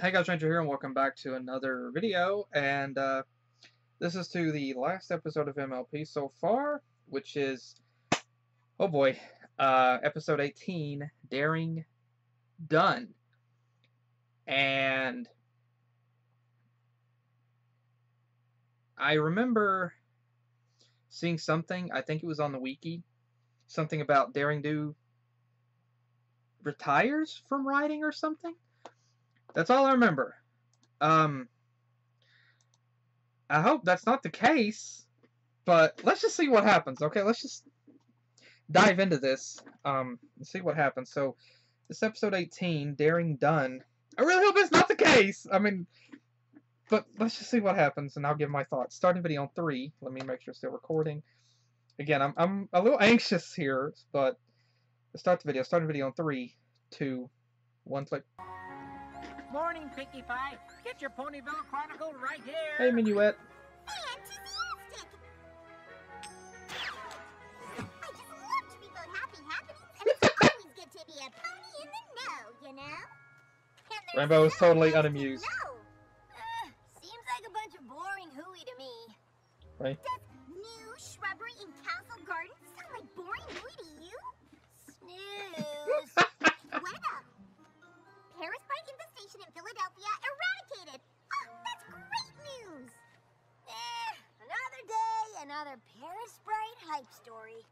Hey guys, Ranger here, and welcome back to another video. And this is to the last episode of MLP so far, which is, oh boy, episode 18, Daring Done. And I remember seeing something, I think it was on the wiki, something about Daring Do retires from riding or something. That's all I remember. I hope that's not the case, but let's just see what happens, okay? Let's just dive into this, and see what happens. So, this episode 18, Daring Done. I really hope it's not the case! I mean, but let's just see what happens, and I'll give my thoughts. Starting video on 3. Let me make sure it's still recording. Again, I'm a little anxious here, but let's start the video. Starting video on 3, 2, 1, click. Morning, Pinkie Pie. Get your Ponyville Chronicle right here. Hey, Minuet. Fantastic! I just love to be both happy happenings, and it's always good to be a pony in the know, you know? Rainbow is totally unamused. Seems like a bunch of boring hooey to me. Right? Does new shrubbery in Castle Garden sound like boring hooey to you? Snooze. What about parasite infestation in Philadelphia eradicated? Oh, that's great news! Another day, another Parasprite hype story.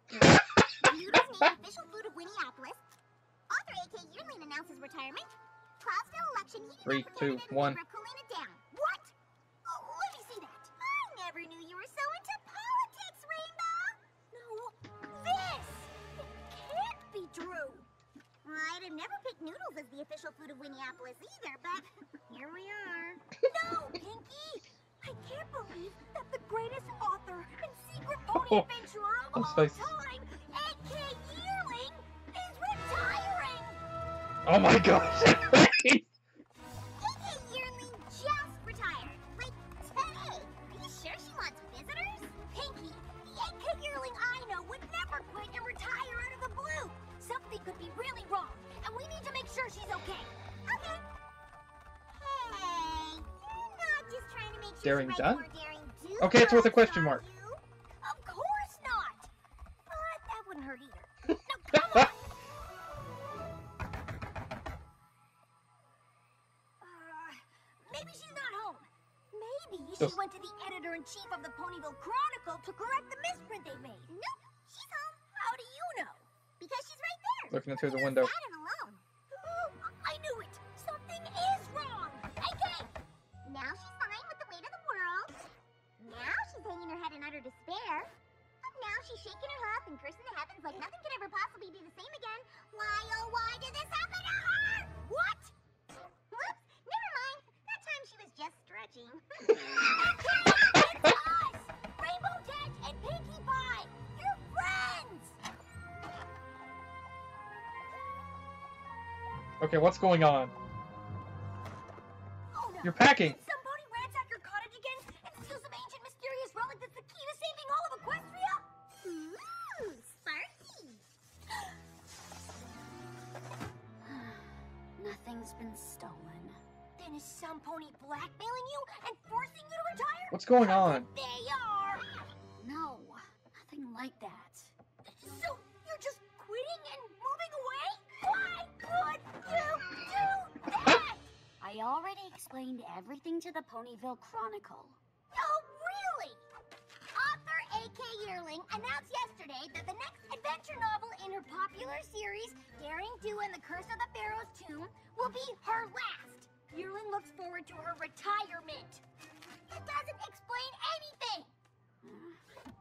Noodles named official food of Winneapolis. Author A.K. Yearling announces retirement. Cloudsdale election heating 3, 2, 1. cooling it down. What? Oh, let me see that. I never knew you were so into politics, Rainbow. No, this! It can't be true. I'd have never picked noodles as the official food of Winneapolis either, but here we are. No, Pinkie! I can't believe that the greatest author and secret pony adventurer of all time, A.K. Yearling, is retiring! Oh my gosh! A.K. Yearling just retired. Like, today. Are you sure she wants visitors? Pinkie, the A.K. Yearling I know would never quit and retire out of the blue. Something could be really wrong, and we need to make sure she's okay. Okay. Hey, you're not just trying to make sure Daring she's Done? more daring do. Okay, it's worth a question mark. Of course not. But that wouldn't hurt either. No, come on. Maybe she's not home. Maybe she went to the editor-in-chief of the Ponyville Chronicle to correct the misprint they made. Nope, she's home. How do you know? Because she's right there. Looking through the window. Sad and alone. Oh, I knew it. Something is wrong. AK! Now she's fine with the weight of the world. Now she's hanging her head in utter despair. Now she's shaking her huff and cursing the heavens like nothing could ever possibly be the same again. Why, oh, why did this happen to her? What? Whoops, never mind. That time she was just stretching. It's us! Rainbow Dash and Pinkie Pie! You're friends! Okay, what's going on? Oh, no. You're packing! Did somebody ransack your cottage again and steal some ancient mysterious relic that's the key to saving all of Equestria? Ooh, sparky! Nothing's been stolen. Then is some pony blackmailing you and forcing you to retire? What's going on? They are! No, nothing like that. So, you're just quitting and moving away? Why would you do that? I already explained everything to the Ponyville Chronicle. Oh, really? Author A.K. Yearling announced yesterday that the next adventure novel in her popular series, Daring Do and the Curse of the Pharaoh's Tomb, will be her last. Yearling looks forward to her retirement. It doesn't explain anything.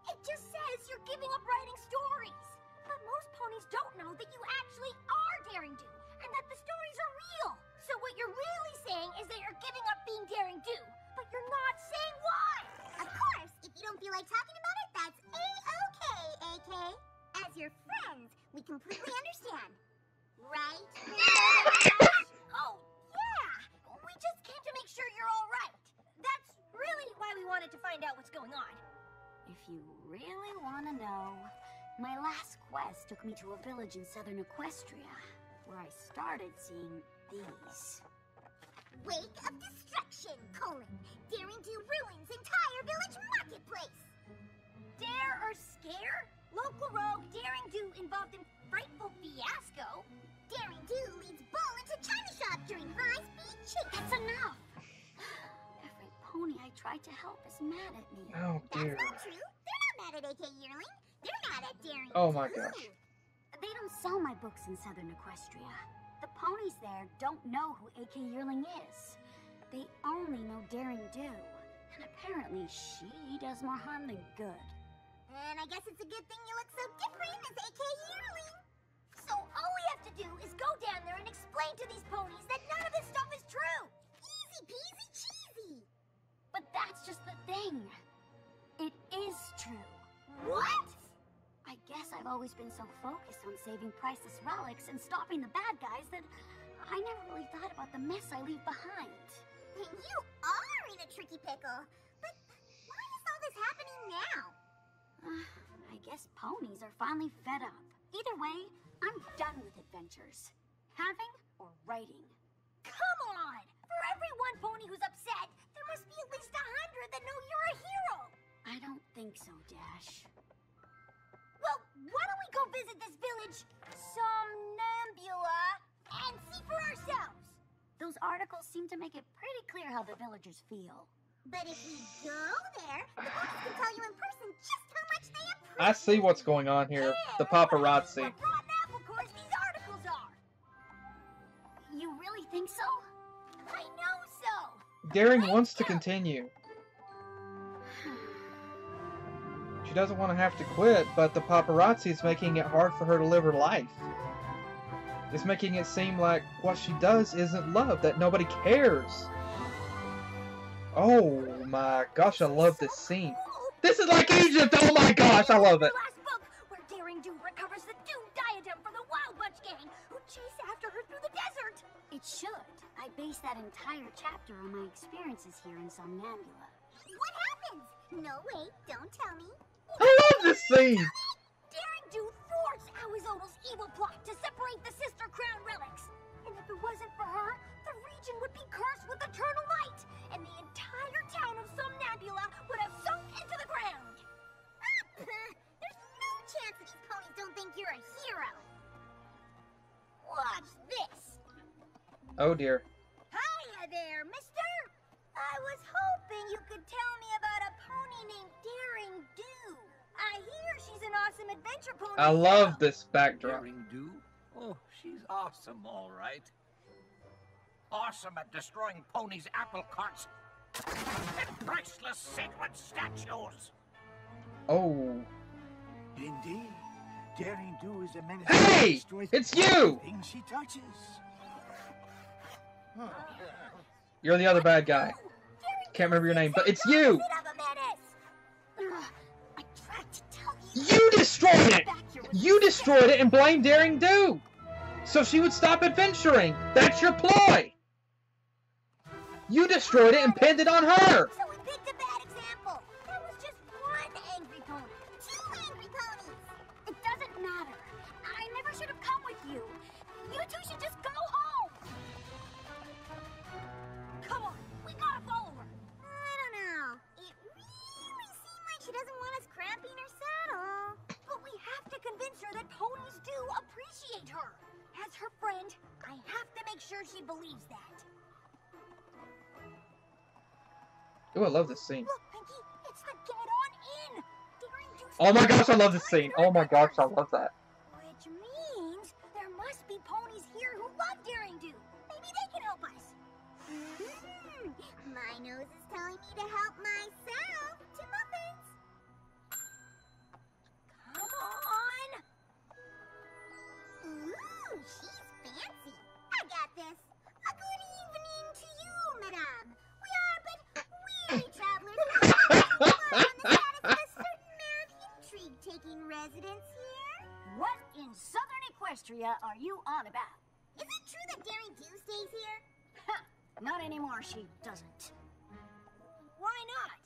It just says you're giving up writing stories. But most ponies don't know that you actually are Daring Do, and that the stories are real. So what you're really saying is that you're giving up being Daring Do, but you're not saying why. Of course, if you don't feel like talking about it, that's A-okay, A.K. As your friends, we completely understand. Right? Oh, yeah. We just came to make sure you're all right. That's really why we wanted to find out what's going on. If you really want to know, my last quest took me to a village in southern Equestria, where I started seeing these. Wake of destruction, Daring Do ruins entire village marketplace. Dare or scare? Local rogue Daring Do involved in frightful fiasco. Daring Do leads Bull into China shop during high-speed chase. That's enough. Every pony I tried to help is mad at me. Oh dear. That's not true. They're not mad at AK Yearling. They're mad at Daring Oh my Do. gosh. They don't sell my books in Southern Equestria. The ponies there don't know who AK Yearling is. They only know Daring Do. And apparently she does more harm than good. And I guess it's a good thing you look so different as AK Yearling. So all we have to do is go down there and explain to these ponies that none of this stuff is true. Easy peasy cheesy. But that's just the thing. It is true. What? I guess I've always been so focused on saving priceless relics and stopping the bad guys that I never really thought about the mess I leave behind. You are in a tricky pickle. But why is all this happening now? I guess ponies are finally fed up. Either way, I'm done with adventures. Having or writing. Come on! For every one pony who's upset, there must be at least 100 that know you're a hero! I don't think so, Dash. Well, why don't we go visit this village, Somnambula, and see for ourselves? Those articles seem to make it pretty clear how the villagers feel. But if we go there, the ponies can tell you in person just how much they appreciate. I see what's going on here. The paparazzi. What rotten apple cores these articles are! You really think so? I know so! Daring wants to continue. She doesn't want to have to quit, but the paparazzi is making it hard for her to live her life. It's making it seem like what she does isn't love, that nobody cares. Oh my gosh, I love this scene. This is like Egypt! Oh my gosh, I love it! Last book, where Daring Do recovers the doomed diadem from the Wild Bunch gang, who chase after her through the desert! It should. I based that entire chapter on my experiences here in Somnambula. What happens? No, wait, don't tell me. I love this scene! Daring Do thwarts Awizodal's evil plot to separate the Sister Crown relics. And if it wasn't for her, the region would be cursed with eternal light, and the entire town of Somnambula would have sunk into the ground. There's no chance that these ponies don't think you're a hero. Watch this. Oh dear. Hiya there, mister. I was hoping you could tell me about a pony named Daring Do. I hear she's an awesome adventure pony. I love this backdrop. Daring Do? Oh, she's awesome, all right. Awesome at destroying ponies' apple carts and priceless sacred statues. Oh. Indeed, Daring Do is a menace. Hey! to destroy It's you! everything she touches. You're the other bad guy. Can't remember your name, but it's you! I tried to tell you. You destroyed it! You destroyed it and blamed Daring Do! So she would stop adventuring! That's your ploy! You destroyed it and pinned it on her! So we picked a bad example. That was just one angry pony. Two angry ponies. It doesn't matter. I never should have come with you. You two should just go home. Come on, we gotta follow her. I don't know. It really seemed like she doesn't want us cramping her saddle. But we have to convince her that ponies do appreciate her. As her friend, I have to make sure she believes that. Ooh, I love this scene. Look, Pinky, it's the get on in. Daring Do's Oh my gosh, I love this scene. Oh my gosh, I love that. Which means there must be ponies here who love Daring Do. Maybe they can help us. My nose is telling me to help myself to muffins. Come on. Ooh, she's fancy. I got this. A good evening to you, madame. We are but weary travelers who on the status of a certain man of intrigue taking residence here. What in Southern Equestria are you on about? Is it true that Daring Do stays here? Not anymore, she doesn't. Why not?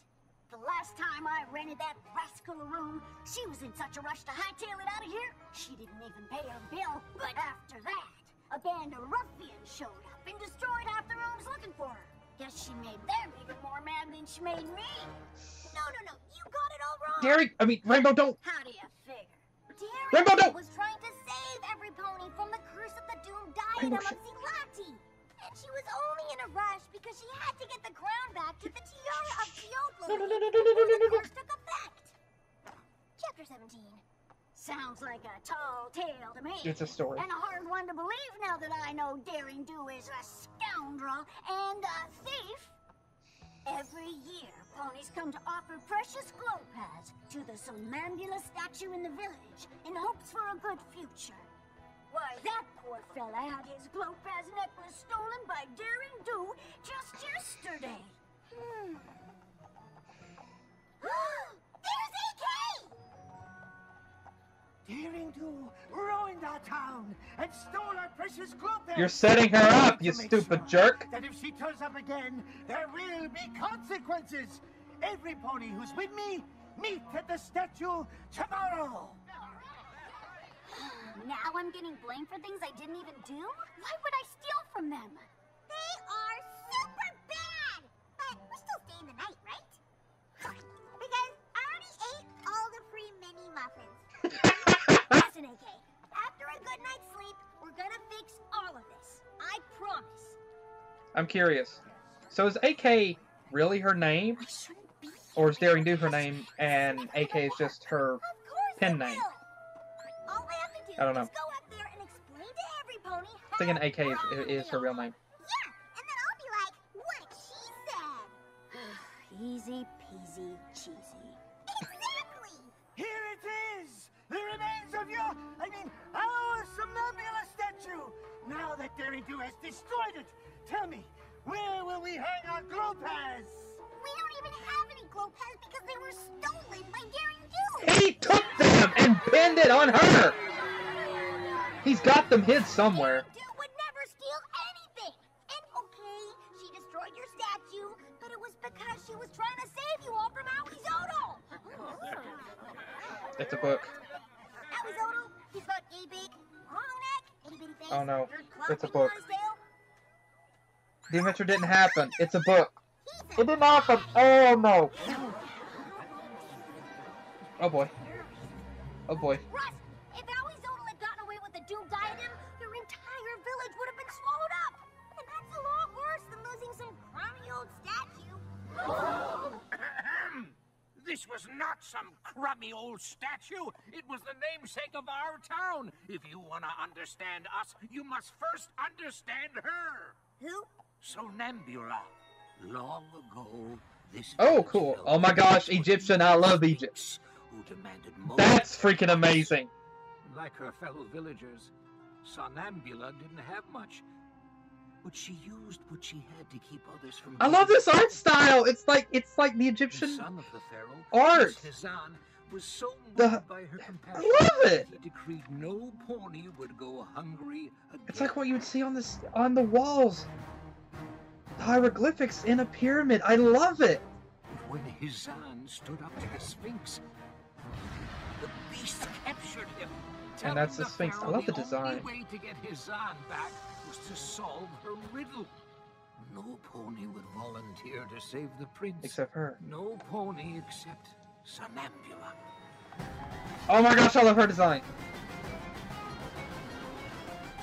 The last time I rented that rascal a room, she was in such a rush to hightail it out of here, she didn't even pay her bill. But after that, a band of ruffians showed up and destroyed half the rooms looking for her. Guess she made them even more mad than she made me. No, you got it all wrong. Rainbow, don't. How do you figure? Rainbow, don't. was trying to save every pony from the curse of the doomed Rainbow, diadem of Zilati. And she was only in a rush because she had to get the crown back to the tiara of Teotlo before the curse took effect. Chapter 17. Sounds like a tall tale to me. It's a story. And a hard one to believe now that I know Daring Do is a scoundrel and a thief. Every year, ponies come to offer precious glow pads to the somnambula statue in the village in hopes for a good future. Why, that poor fella had his glow pads necklace stolen by Daring Do just yesterday. There's AK! Daring Do ruined our town and stole our precious glow pen. You're setting her up, you stupid jerk. That if she turns up again, there will be consequences. Every pony who's with me, meet at the statue tomorrow. Now I'm getting blamed for things I didn't even do? Why would I steal from them? They are super bad! But we're still staying the night, right? Because I already ate all the free mini muffins. Listen, AK. After a good night's sleep, we're gonna fix all of this. I promise. I'm curious. So is AK really her name? I shouldn't be here. Or is Daring Do her name and AK is just her Of course pen I name? will. All I have to do I don't know. is go up there and explain to every pony how Thinking AK wrong is her they real are. name. Yeah, and then I'll be like, what she said. Easy peasy cheesy. Exactly. Here it is! The remains of our somnambula statue! Now that Daring Do has destroyed it, tell me, where will we hang our glow pads? We don't even have any glow pads because they were stolen by Daring Do. He took them and pinned it on her! He's got them hid somewhere. Daring Do would never steal anything. And okay, she destroyed your statue, but it was because she was trying to save you all from Aoizotl. It's a book. Aoizotl, he's got a big, long neck, itty bitty face. Oh no, weird it's a cloth book. on his tail. The adventure didn't happen. It's a book. He's It didn't happen. Oh no. Oh boy. Oh boy. Russ, if Aoizotl had gotten away with the doomed diadem, your entire village would have been swallowed up. And that's a lot worse than losing some crummy old statue. This was not some crummy old statue. It was the namesake of our town. If you want to understand us, you must first understand her. Who? Somnambula. Long ago, this Oh village cool. fell Oh my gosh, victim to Egyptian. the I love Egypt. Sphinx, who demanded more. That's freaking amazing. Like her fellow villagers, Somnambula didn't have much. But she used what she had to keep others from I love getting this art killed. style. It's like the The Egyptian. son of the pharaoh, art. Hizan, was so The- moved by her compassion I love it. that he decreed no pony would go hungry again. It's like what you would see on the walls. The hieroglyphics in a pyramid. I love it. But when Hizan stood up to the Sphinx, the beast captured him. And that's the telling Sphinx. I pharaoh love the only design. way to get Hizan back was to solve her riddle. No pony would volunteer to save the prince. Except her. No pony except Somnambula. Oh my gosh, I love her design.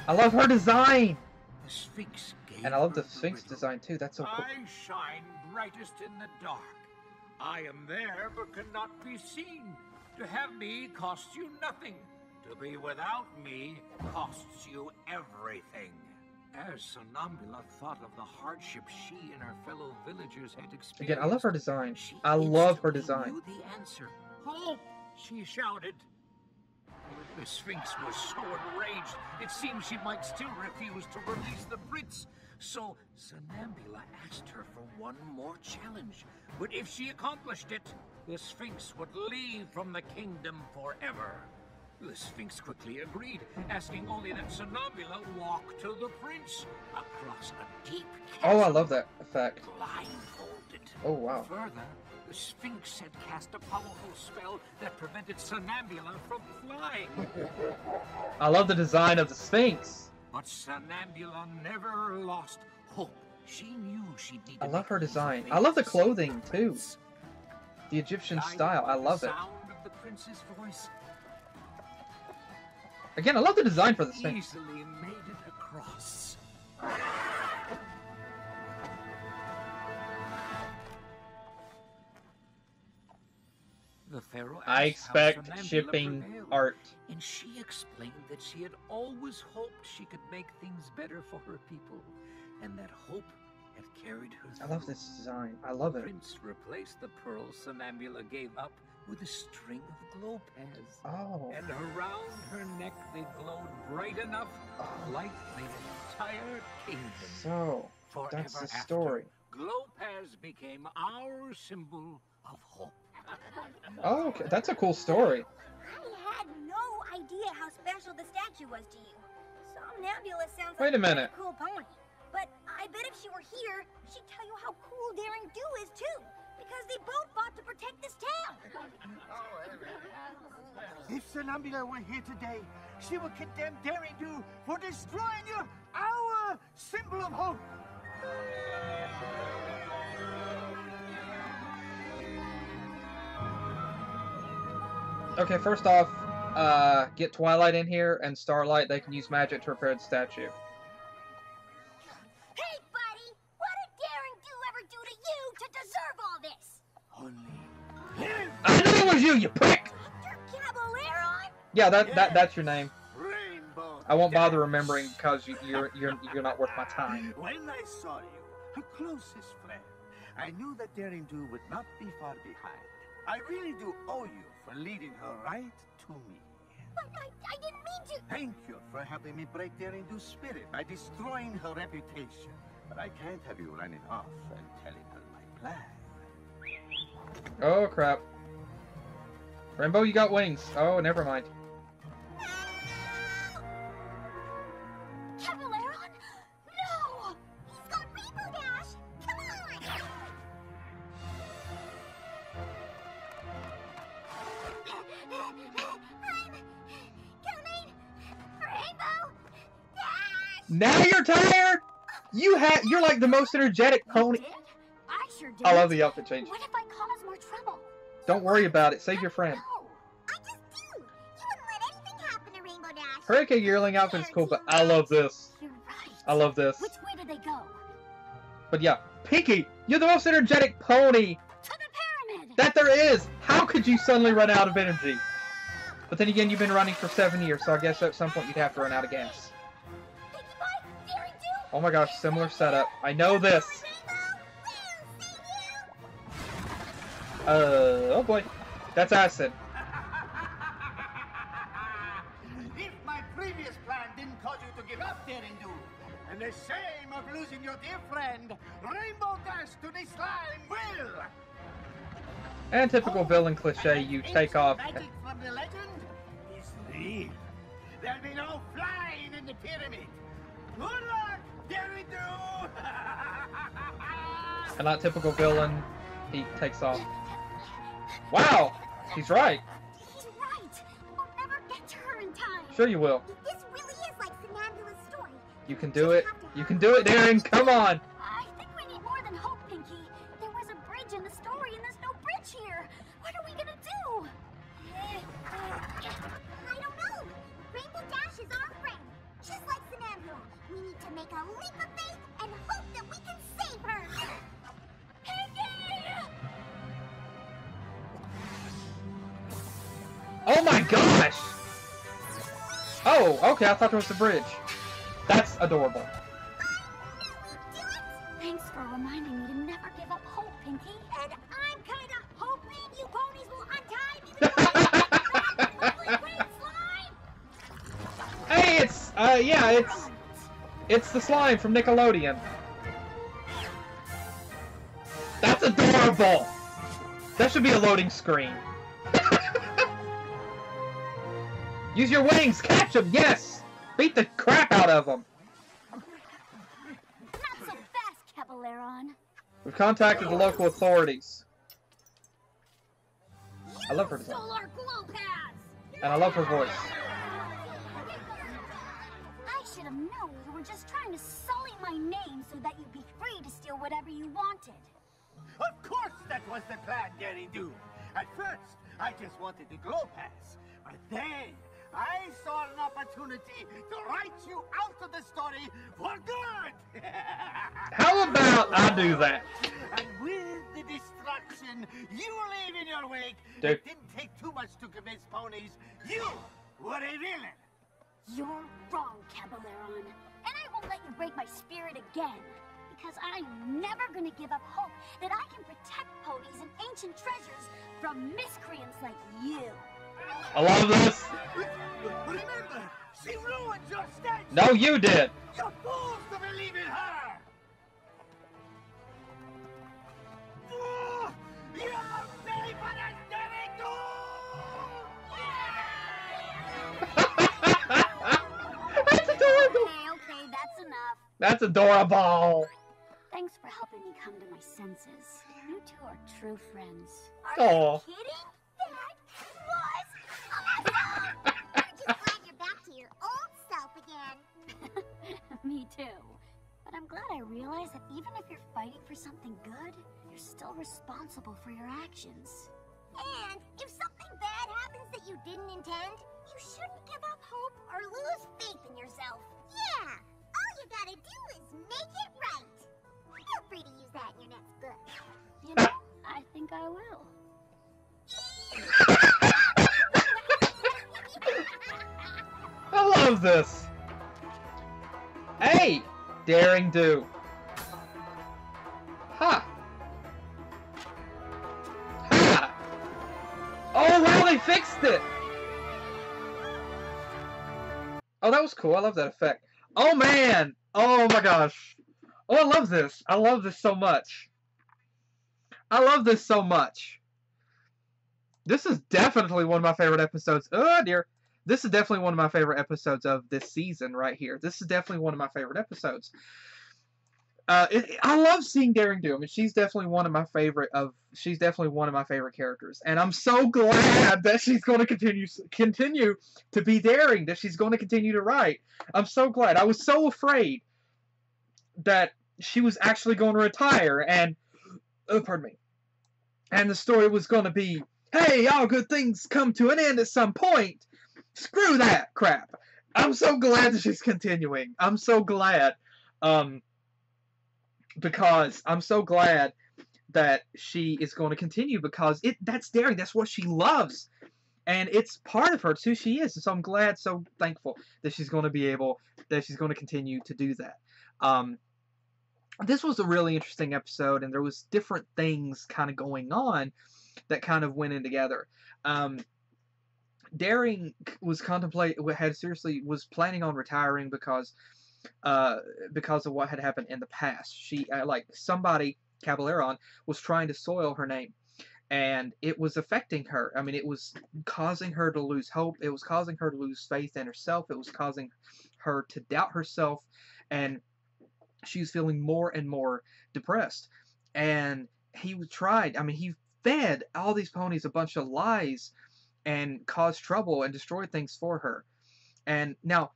I love her design. The Sphinx gave And I love her the Sphinx riddle. design too. That's so cool. I shine brightest in the dark. I am there but cannot be seen. To have me costs you nothing. To be without me costs you everything. As Somnambula thought of the hardship she and her fellow villagers had experienced, Again, I love her design. she I love her instantly design. knew the answer. Hope! She shouted. The Sphinx was so enraged, it seemed she might still refuse to release the prince. So Somnambula asked her for one more challenge. But if she accomplished it, the Sphinx would leave from the kingdom forever. The Sphinx quickly agreed, asking only that Somnambula walk to the prince across a deep chasm. Oh, I love that effect. Blindfolded. Oh wow. Further, the Sphinx had cast a powerful spell that prevented Somnambula from flying. I love the design of the Sphinx. But Somnambula never lost hope. She knew she'd need to I love make her a design. face I love the to save clothing, the too. prince. The Egyptian Guided style. I by the love it. sound of the prince's voice, Again, I love the design for the Sphinx. easily made it across. The pharaoh asked I how expect Somnambula shipping prevailed, art. and she explained that she had always hoped she could make things better for her people, and that hope had carried her I love through. this design. I love The it. prince replaced the pearls Somnambula gave up with a string of glow pads. Oh. And around her neck they glowed bright enough, light the entire kingdom. So, Forever that's the after, story. glow pads became our symbol of hope. Oh, okay. That's a cool story. I had no idea how special the statue was to you. Somnambula sounds Wait like a minute. a cool pony. But I bet if she were here, she'd tell you how cool Daring Do is too. Because they both fought to protect this town. If Somnambula were here today, she would condemn Daring Do for destroying our symbol of hope. Okay, first off, get Twilight in here and Starlight. They can use magic to repair the statue. Hey, buddy! What did Daring Do ever do to you to deserve all this? Only I knew it was you, you prick! Dr. Caballeron? Yeah, that's your name. Rainbow. I won't bother remembering because you're not worth my time. When I saw you, her closest friend, I knew that Daring Do would not be far behind. I really do owe you for leading her right to me. But I didn't mean to. Thank you for helping me break Daring Do's spirit by destroying her reputation. But I can't have you running off and telling her my plan. Oh crap. Rainbow, you got wings. Oh, never mind. Caballeron? No! He's got Rainbow Dash! Come on! I'm coming! Rainbow Dash! Now you're tired? You're like the most energetic pony. Did? I sure did. I love the outfit change. What if I cause more trouble? Don't worry about it. Save your friend. No. I just do! You wouldn't let anything happen to Rainbow Dash! Her AK yearling outfit is cool, but I love this. You're right. I love this. Which way did they go? But yeah, Pinky, you're the most energetic pony To the pyramid! that there is. How could you suddenly run out of energy? But then again, you've been running for 7 years, so I guess at some point you'd have to run out of gas. Pinkie Pie, Daring Do! Oh my gosh, similar setup. I know this. Oh boy. That's acid. If my previous plan didn't cause you to give up, Daring Do, and the shame of losing your dear friend, Rainbow Dash to the slime will! And typical villain cliche, you take off. Magic from the legend is real. There'll be no flying in the pyramid. Good luck, Daring Do! And not typical villain, he takes off. Wow, he's right. He's right! We'll never get to her in time! Sure you will. This really is like Somnambula's story. You can do it. You can do it, Darren. Come on. I think we need more than hope, Pinky. There was a bridge in the story, and there's no bridge here. What are we gonna do? I don't know! Rainbow Dash is our friend, just like Somnambula. We need to make a leap of faith and hope that we can save her! Oh my gosh. Oh, okay. I thought there was a bridge. That's adorable. Thanks for reminding me to never give up hope, Pinky. And I'm kinda hoping you ponies will untie me before I green slime! Hey, it's the slime from Nickelodeon. That's adorable. That should be a loading screen. Use your wings, catch them, yes! Beat the crap out of them. Not so fast, Caballeron. We've contacted the local authorities. I love her design. Stole our glow pads! And I love her voice. I should have them know you were just trying to sully my name so that you'd be free to steal whatever you wanted. Of course that was the plan, Daring Do. At first, I just wanted the glow pass. But then, I saw an opportunity to write you out of the story for good. How about I do that? And with the destruction you leave in your wake, Dude. it didn't take too much to convince ponies you were a villain. You're wrong, Caballero, and I won't let you break my spirit again. Because I'm never gonna give up hope that I can protect ponies and ancient treasures from miscreants like you. I love this. Remember, she ruined your statue. No, you did. You're fools to believe in her. Oh, you're safe for the Daring Do. That's adorable. Okay, that's enough. That's adorable. Thanks for helping me come to my senses. You two are true friends. Aw. Kidding? That was awesome! I'm just glad you're back to your old self again. Me too. But I'm glad I realized that even if you're fighting for something good, you're still responsible for your actions. And if something bad happens that you didn't intend, you shouldn't give up hope or lose faith in yourself. Yeah, all you gotta do is make it right. Feel free to use that in your next book. You know, I think I will. I love this. Hey, Daring Do. Ha. Ha. Oh wow, they fixed it. Oh, that was cool. I love that effect. Oh man. Oh my gosh. Oh, I love this. I love this so much. I love this so much. This is definitely one of my favorite episodes. Oh dear. This is definitely one of my favorite episodes of this season right here. This is definitely one of my favorite episodes. I love seeing Daring Do. I mean, she's definitely one of my favorite characters, and I'm so glad that she's going to continue to be daring. That she's going to continue to write. I'm so glad. I was so afraid that she was actually going to retire, and pardon me. And the story was going to be, hey, all good things come to an end at some point. Screw that crap. I'm so glad that she's continuing. I'm so glad. Because I'm so glad that she is going to continue, because that's daring. That's what she loves. And it's part of her too. She is. So I'm glad, so thankful that she's going to continue to do that. This was a really interesting episode, and there was different things kind of going on that kind of went in together. Daring was planning on retiring because of what had happened in the past. She somebody, Caballero, was trying to soil her name, and it was affecting her. I mean, it was causing her to lose hope. It was causing her to lose faith in herself. It was causing her to doubt herself, and she was feeling more and more depressed. And he fed all these ponies a bunch of lies and caused trouble and destroyed things for her. And now,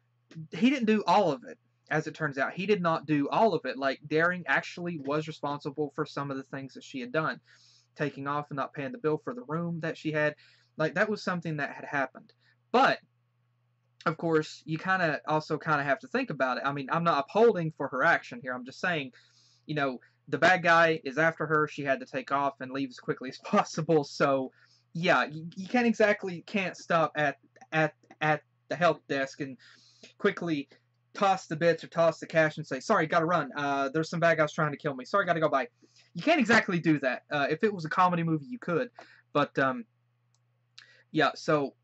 he didn't do all of it, as it turns out. He did not do all of it. Like, Daring actually was responsible for some of the things that she had done. Taking off and not paying the bill for the room that she had. Like, that was something that had happened. But, of course, you also have to think about it. I mean, I'm not upholding for her action here. I'm just saying, the bad guy is after her. She had to take off and leave as quickly as possible. So, yeah, you can't stop at the help desk and quickly toss the bits or toss the cash and say, sorry, gotta run. There's some bad guys trying to kill me. Sorry, gotta go by. You can't exactly do that. If it was a comedy movie, you could. But, yeah, so,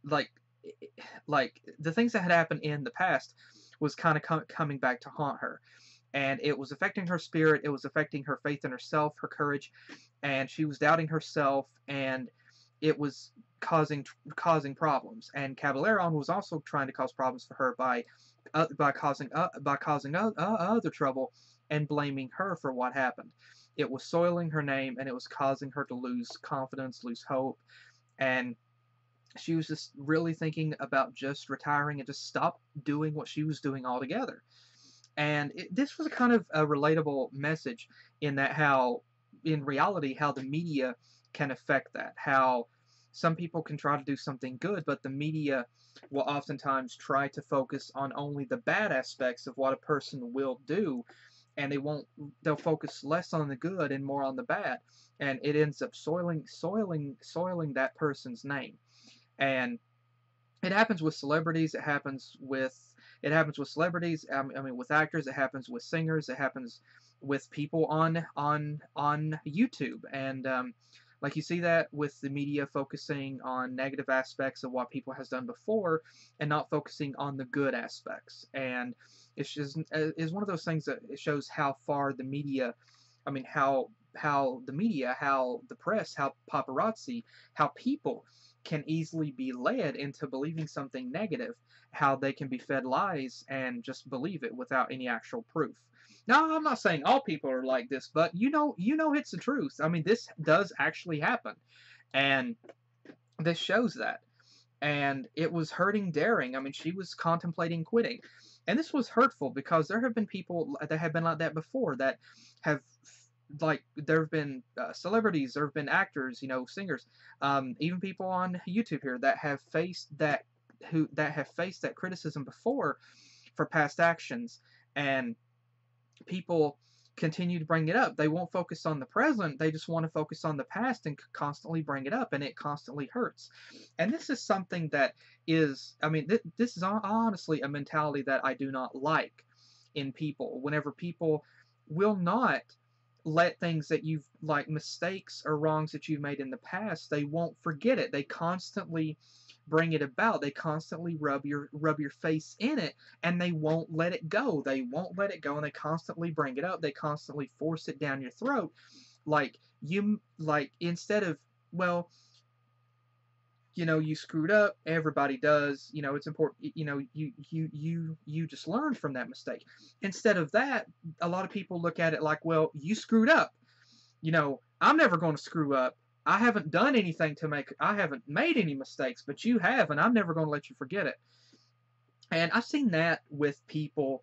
like, the things that had happened in the past was kind of coming back to haunt her. And it was affecting her spirit. It was affecting her faith in herself, her courage. And she was doubting herself, and it was causing problems. And Caballero was also trying to cause problems for her by causing other trouble and blaming her for what happened. It was soiling her name, and it was causing her to lose confidence, lose hope, and she was just really thinking about just retiring and just stop doing what she was doing altogether. And this was a kind of a relatable message in that how, in reality, how the media can affect that. How some people can try to do something good, but the media will oftentimes try to focus on only the bad aspects of what a person will do, and they'll focus less on the good and more on the bad, and it ends up soiling that person's name. And it happens with celebrities. It happens with celebrities. I mean, with actors. It happens with singers. It happens with people on YouTube. And like you see that with the media focusing on negative aspects of what people has done before, and not focusing on the good aspects. And it's just is one of those things that it shows how far the media. I mean, how the media, how the press, how paparazzi, how people can easily be led into believing something negative, how they can be fed lies and just believe it without any actual proof. Now, I'm not saying all people are like this, but it's the truth. I mean, this does actually happen, and this shows that. And it was hurting Daring. I mean, she was contemplating quitting. And this was hurtful because there have been people that have been like that before that have, like, there have been celebrities, there have been actors, singers, even people on YouTube here that have faced that criticism before for past actions, and people continue to bring it up. They won't focus on the present, they just want to focus on the past and constantly bring it up, and it constantly hurts. And this is something that is, I mean, this is honestly a mentality that I do not like in people. Whenever people will not let things that you've, like, mistakes or wrongs that you've made in the past, they won't forget it. They constantly bring it about. They constantly rub your face in it, and they won't let it go. They won't let it go, and they constantly bring it up. They constantly force it down your throat. Instead of, well, you screwed up, everybody does, it's important, you just learn from that mistake. Instead of that, a lot of people look at it like, well, you screwed up, I'm never going to screw up. I haven't made any mistakes, but you have, and I'm never going to let you forget it. And I've seen that with people.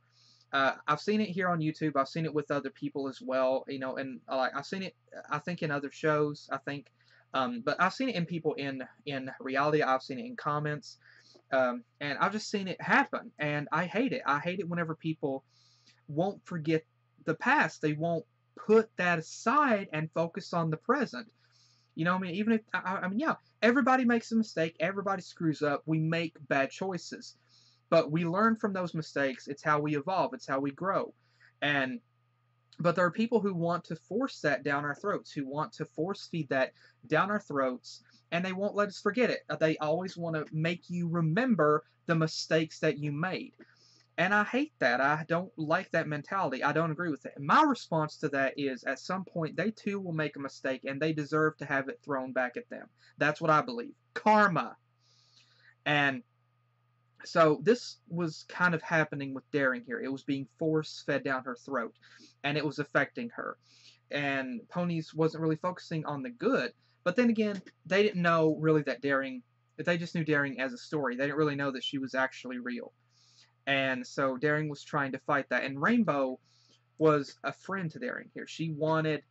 I've seen it here on YouTube. I've seen it with other people as well, and I've seen it, I think, in other shows, I think. But I've seen it in people in reality. I've seen it in comments, and I've just seen it happen, and I hate it. I hate it whenever people won't forget the past. They won't put that aside and focus on the present. I mean, even if I mean, yeah, everybody makes a mistake. Everybody screws up. We make bad choices, but we learn from those mistakes. It's how we evolve. It's how we grow, but there are people who want to force that down our throats, who want to force feed that down our throats, and they won't let us forget it. They always want to make you remember the mistakes that you made. And I hate that. I don't like that mentality. I don't agree with it. My response to that is, at some point, they too will make a mistake, and they deserve to have it thrown back at them. That's what I believe. Karma. And so this was kind of happening with Daring here. It was being force-fed down her throat, and it was affecting her. And Ponies wasn't really focusing on the good, but then again, they didn't know really that they just knew Daring as a story. They didn't really know that she was actually real. And so Daring was trying to fight that, and Rainbow was a friend to Daring here. She wanted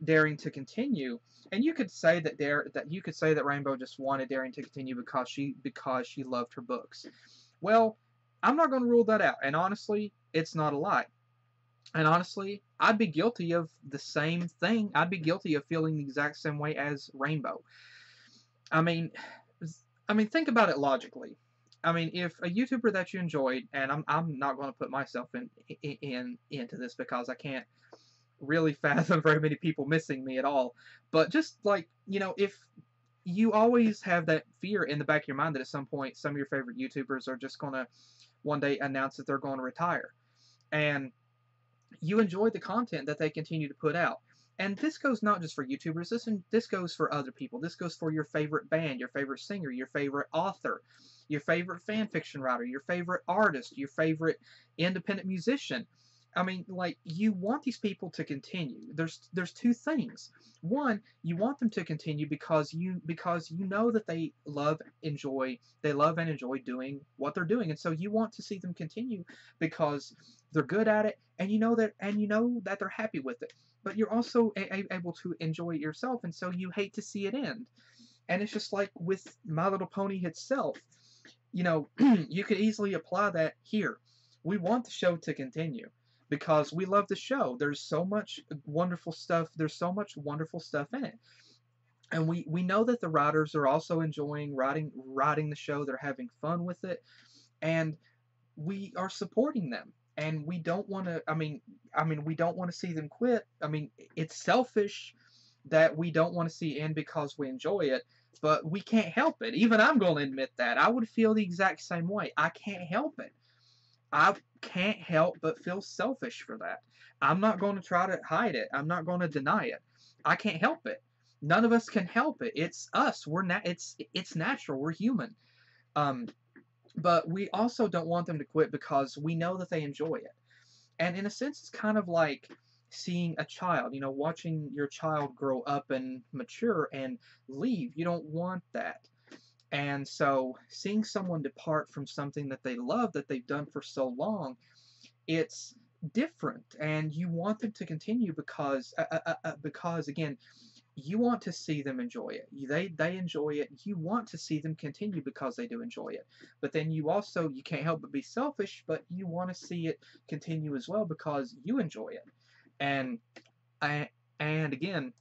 Daring to continue, and you could say that Rainbow just wanted Daring to continue because she loved her books. Well, I'm not going to rule that out, and honestly, it's not a lie. And honestly, I'd be guilty of the same thing. I'd be guilty of feeling the exact same way as Rainbow. I mean, think about it logically. I mean, if a YouTuber that you enjoyed, and I'm not going to put myself into this because I can't really fathom very many people missing me at all, but just like, if you always have that fear in the back of your mind that at some point some of your favorite YouTubers are just going to one day announce that they're going to retire, and you enjoy the content that they continue to put out. And this goes not just for YouTubers, this goes for other people. This goes for your favorite band, your favorite singer, your favorite author, your favorite fan fiction writer, your favorite artist, your favorite independent musician. I mean, like, you want these people to continue. There's two things. One, you want them to continue because you know that they love and enjoy doing what they're doing, and so you want to see them continue because they're good at it, and you know that they're happy with it. But you're also able to enjoy it yourself, and so you hate to see it end. And it's just like with My Little Pony itself. You could easily apply that here. We want the show to continue because we love the show. There's so much wonderful stuff. There's so much wonderful stuff in it. And we know that the writers are also enjoying writing the show. They're having fun with it. And we are supporting them. And we don't want to we don't want to see them quit. I mean, it's selfish that we don't want to see end because we enjoy it, but we can't help it. Even I'm going to admit that. I would feel the exact same way. I can't help it. I can't help but feel selfish for that. I'm not going to try to hide it. I'm not going to deny it. I can't help it. None of us can help it. It's us. It's natural. We're human. But we also don't want them to quit because we know that they enjoy it. And in a sense, it's kind of like seeing a child, watching your child grow up and mature and leave. You don't want that. And so seeing someone depart from something that they love, that they've done for so long, it's different. And you want them to continue because again, you want to see them enjoy it. They enjoy it. You want to see them continue because they do enjoy it. But then you can't help but be selfish, but you want to see it continue as well because you enjoy it. And again,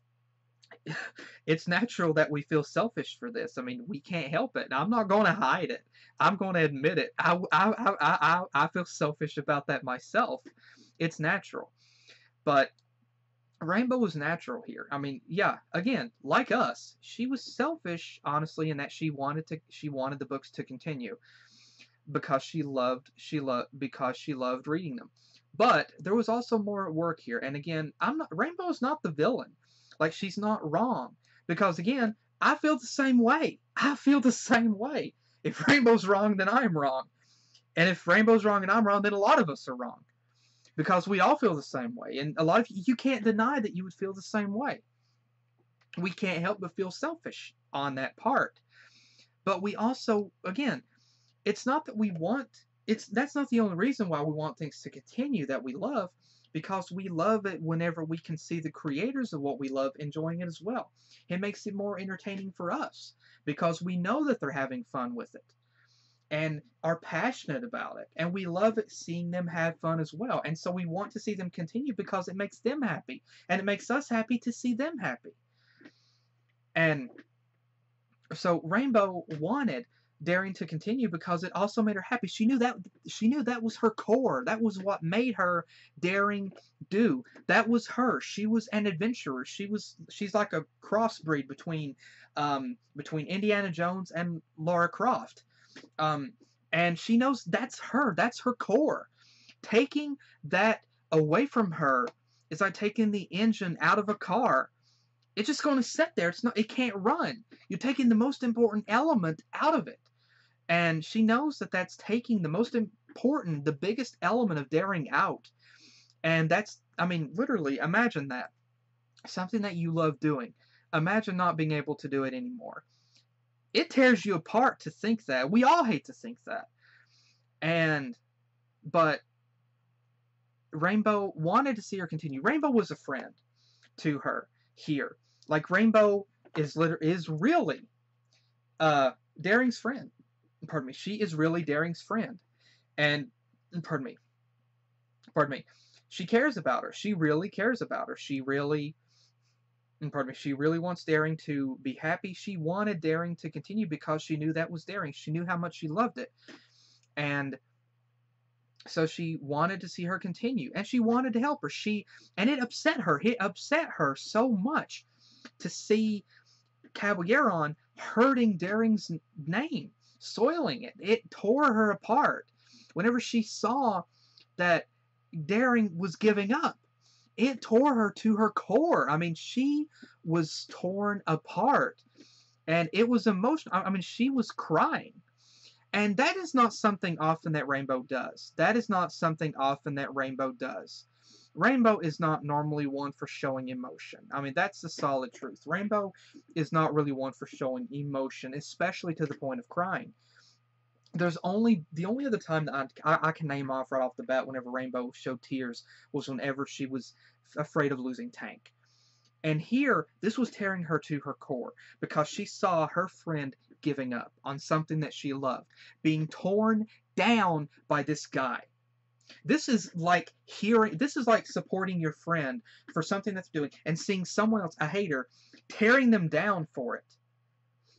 it's natural that we feel selfish for this. I mean, we can't help it. I'm not going to hide it. I'm going to admit it. I feel selfish about that myself. It's natural. But Rainbow was natural here. I mean, yeah, again, like us, she was selfish, honestly, in that she wanted the books to continue because she loved reading them. But there was also more at work here. And again, Rainbow's not the villain. Like, she's not wrong. Because again, I feel the same way. I feel the same way. If Rainbow's wrong, then I'm wrong. And if Rainbow's wrong and I'm wrong, then a lot of us are wrong. Because we all feel the same way. And a lot of you can't deny that you would feel the same way. We can't help but feel selfish on that part. But we also, again, it's not that we want, that's not the only reason why we want things to continue that we love, because we love it whenever we can see the creators of what we love enjoying it as well. It makes it more entertaining for us because we know that they're having fun with it and are passionate about it, and we love it seeing them have fun as well. And so we want to see them continue because it makes them happy, and it makes us happy to see them happy. And so Rainbow wanted Daring to continue because it also made her happy. She knew that was her core. That was what made her Daring do. That was her. She was an adventurer. She's like a crossbreed between Indiana Jones and Lara Croft. And she knows that's her. That's her core. Taking that away from her is like taking the engine out of a car. It's just going to sit there. It can't run. You're taking the most important element out of it. And she knows that that's taking the most important, the biggest element of Daring out. And that's, I mean, literally, imagine that. Something that you love doing. Imagine not being able to do it anymore. It tears you apart to think that. We all hate to think that. But Rainbow wanted to see her continue. Rainbow was a friend to her here. Like, Rainbow is really Daring's friend. Pardon me. She is really Daring's friend. And, pardon me. She cares about her. She really cares about her. She really wants Daring to be happy. She wanted Daring to continue because she knew that was Daring. She knew how much she loved it. And so she wanted to see her continue. And she wanted to help her. And it upset her. It upset her so much to see Caballeron hurting Daring's name, soiling it. It tore her apart. Whenever she saw that Daring was giving up, it tore her to her core. I mean, she was torn apart. And it was emotional. I mean, she was crying. And that is not something often that Rainbow does. That is not something often that Rainbow does. Rainbow is not normally one for showing emotion. I mean, that's the solid truth. Rainbow is not really one for showing emotion, especially to the point of crying. The only other time that I can name off right off the bat whenever Rainbow showed tears was whenever she was afraid of losing Tank. And here, this was tearing her to her core because she saw her friend giving up on something that she loved, being torn down by this guy. This is like supporting your friend for something that's doing and seeing someone else, a hater, tearing them down for it.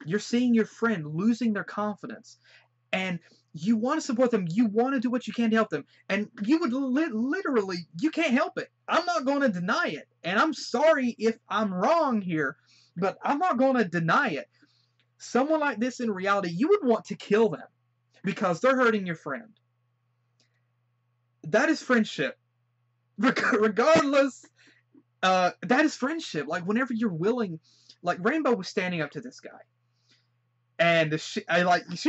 You're seeing your friend losing their confidence, and you want to support them. You want to do what you can to help them, and you would literally, you can't help it. I'm not going to deny it, and I'm sorry if I'm wrong here, but I'm not going to deny it. Someone like this in reality, you would want to kill them because they're hurting your friend. That is friendship. Regardless, that is friendship. Like, whenever you're willing, like, Rainbow was standing up to this guy. And she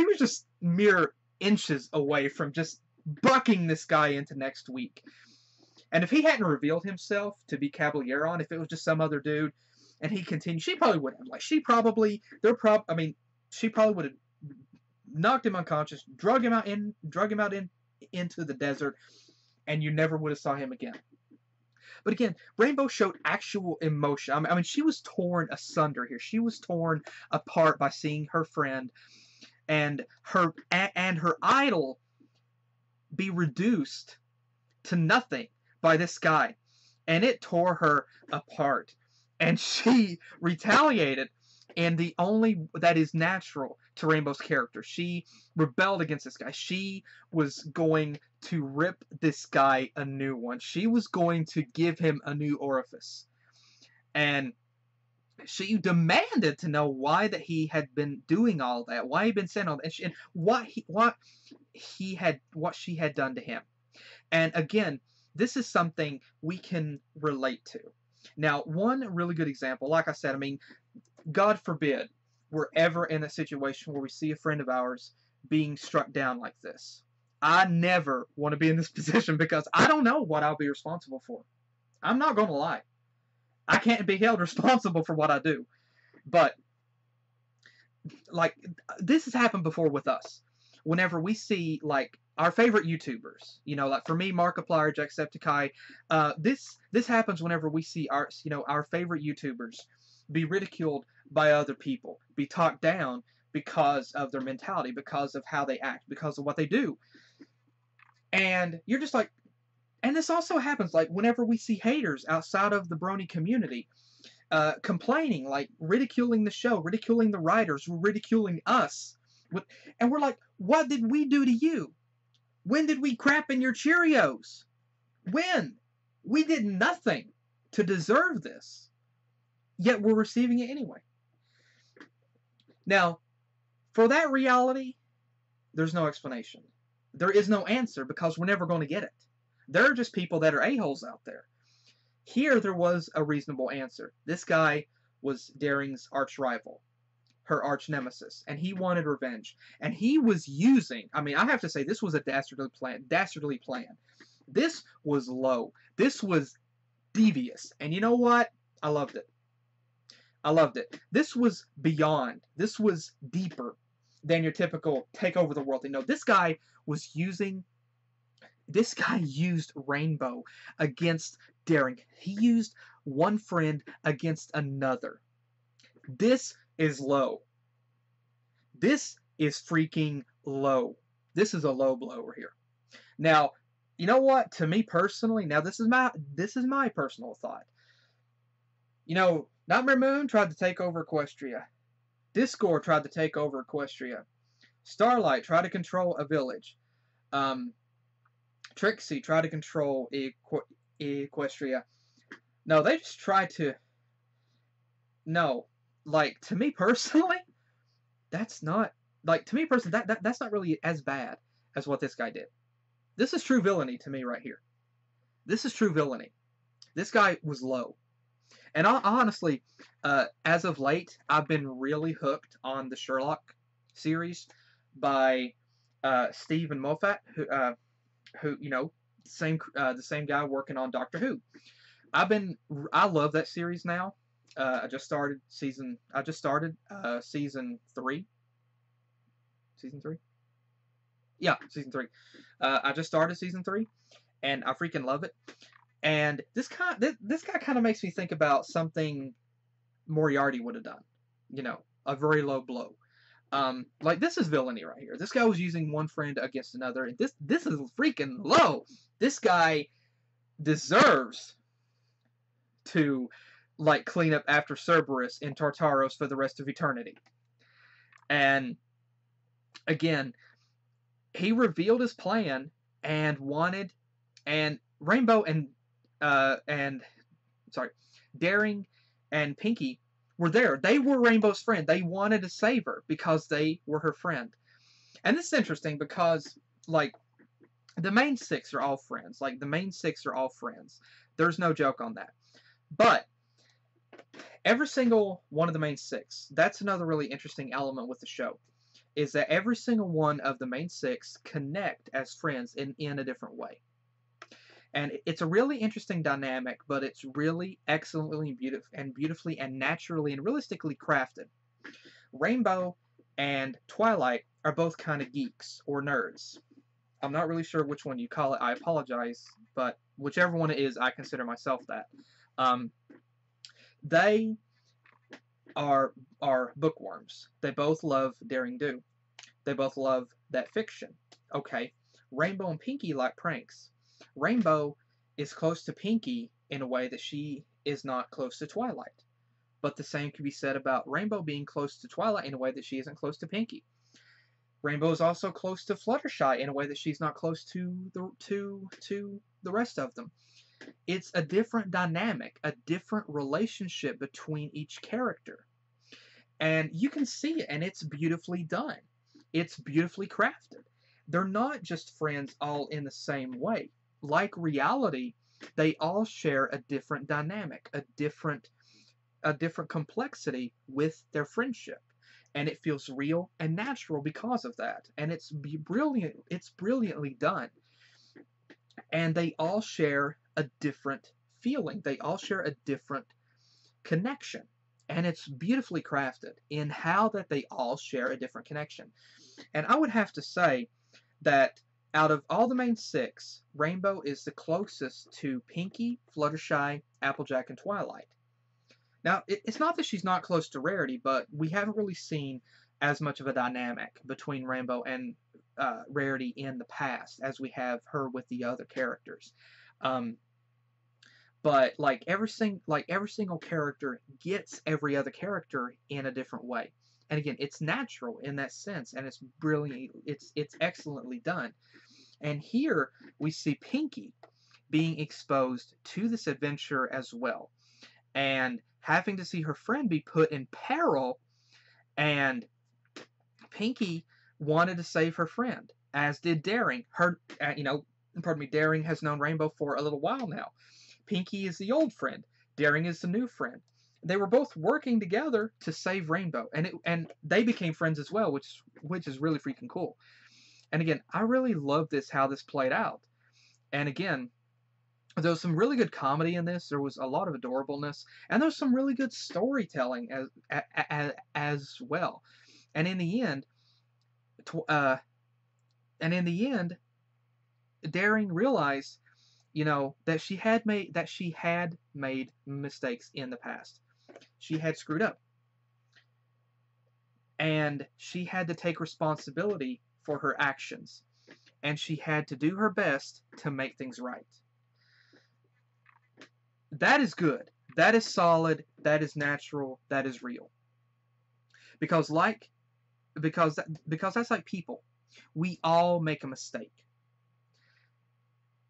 was just mere inches away from just bucking this guy into next week. And if he hadn't revealed himself to be Caballeron, if it was just some other dude, and he continued, she probably would have. Like, she probably would have knocked him unconscious, drug him out into the desert, and you never would have saw him again. But again, Rainbow showed actual emotion. I mean, she was torn asunder here. She was torn apart by seeing her friend and her idol be reduced to nothing by this guy. And it tore her apart. And she retaliated in the only that is natural to Rainbow's character. She rebelled against this guy. She was going to rip this guy a new one. She was going to give him a new orifice. And she demanded to know why that he had been doing all that, why he'd been sent on, and what she had done to him. And again, this is something we can relate to. Now, one really good example, like I said, I mean, God forbid we're ever in a situation where we see a friend of ours being struck down like this. I never want to be in this position because I don't know what I'll be responsible for. I'm not going to lie. I can't be held responsible for what I do. But, like, this has happened before with us. Whenever we see, like, our favorite YouTubers, you know, like for me, Markiplier, Jacksepticeye, this happens whenever we see our favorite YouTubers be ridiculed by other people, be talked down because of their mentality, because of how they act, because of what they do. And you're just like, and this also happens like whenever we see haters outside of the Brony community complaining, like ridiculing the show, ridiculing the writers, ridiculing us. And we're like, what did we do to you? When did we crap in your Cheerios? When? We did nothing to deserve this. Yet we're receiving it anyway. Now, for that reality, there's no explanation. There is no answer because we're never going to get it. There are just people that are a-holes out there. Here, there was a reasonable answer. This guy was Daring's arch rival, her arch nemesis, and he wanted revenge. And he was using, I mean, I have to say, this was a dastardly plan. This was low. This was devious. And you know what? I loved it. I loved it. This was beyond. This was deeper than your typical take over the world thing. No, this guy used Rainbow against Daring. He used one friend against another. This is low. This is freaking low. This is a low blower here. Now, you know what? To me personally, now this is my personal thought. You know, Nightmare Moon tried to take over Equestria. Discord tried to take over Equestria. Starlight tried to control a village. Trixie tried to control Equestria. No, they just tried to... No. Like, to me personally, that's not... Like, to me personally, that's not really as bad as what this guy did. This is true villainy to me right here. This is true villainy. This guy was low. And honestly, as of late, I've been really hooked on the Sherlock series by Stephen Moffat, who the same guy working on Doctor Who. I love that series now. I just started season season 3. Season 3? Yeah, season 3. I just started season 3, and I freaking love it. And this guy kind of makes me think about something Moriarty would have done. A very low blow. Like, this is villainy right here. This guy was using one friend against another, and this is freaking low. This guy deserves to, like, clean up after Cerberus in Tartaros for the rest of eternity. And again, he revealed his plan and Rainbow and Daring and Pinky were there. They were Rainbow's friend. They wanted to save her because they were her friend. And this is interesting because, like, the main 6 are all friends. Like, the main 6 are all friends. There's no joke on that. But every single one of the main 6, that's another really interesting element with the show, is that every single one of the main 6 connect as friends in a different way. And it's a really interesting dynamic, but it's really excellently beautifully and naturally and realistically crafted. Rainbow and Twilight are both kind of geeks or nerds. I'm not really sure which one you call it. I apologize, but whichever one it is, I consider myself that. They are bookworms. They both love Daring Do. They both love that fiction. Okay, Rainbow and Pinky like pranks. Rainbow is close to Pinky in a way that she is not close to Twilight. But the same can be said about Rainbow being close to Twilight in a way that she isn't close to Pinky. Rainbow is also close to Fluttershy in a way that she's not close to the rest of them. It's a different dynamic, a different relationship between each character. And you can see it, and it's beautifully done. It's beautifully crafted. They're not just friends all in the same way. Like reality, they all share a different dynamic, a different complexity with their friendship. And it feels real and natural because of that. And it's brilliantly done. And they all share a different feeling. They all share a different connection. And it's beautifully crafted in how that they all share a different connection. And I would have to say that out of all the main 6, Rainbow is the closest to Pinky, Fluttershy, Applejack, and Twilight. Now, it's not that she's not close to Rarity, but we haven't really seen as much of a dynamic between Rainbow and Rarity in the past as we have her with the other characters. But like every single character gets every other character in a different way. And again, it's natural in that sense, and it's brilliant. It's excellently done. And here we see Pinky being exposed to this adventure as well, and having to see her friend be put in peril. And Pinky wanted to save her friend, as did Daring. Daring has known Rainbow for a little while now. Pinky is the old friend. Daring is the new friend. They were both working together to save Rainbow, and they became friends as well, which is really freaking cool. And again, I really love how this played out. And again, there was some really good comedy in this. There was a lot of adorableness, and there's some really good storytelling as well. And in the end, Daring realized, that she had made mistakes in the past. She had screwed up, and she had to take responsibility for her actions, and she had to do her best to make things right. That is good. That is solid. That is natural. That is real. Because that's like people. We all make a mistake.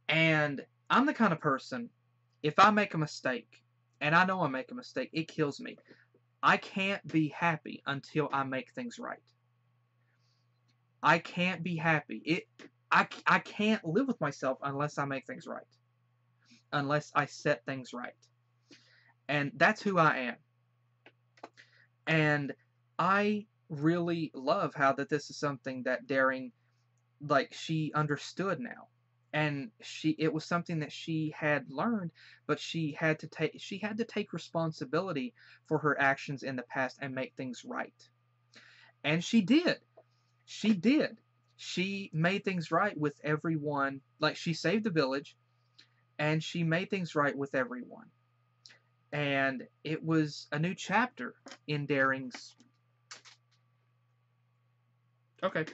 And I'm the kind of person, if I make a mistake, and I know I make a mistake, it kills me. I can't be happy until I make things right. I can't be happy. I can't live with myself unless I make things right. Unless I set things right. And that's who I am. And I really love how that this is something that Daring like she understood now, and it was something that she had learned, but she had to take responsibility for her actions in the past and make things right. And she did. She did. She made things right with everyone. Like, she saved the village, and she made things right with everyone. And it was a new chapter in Daring's. Okay,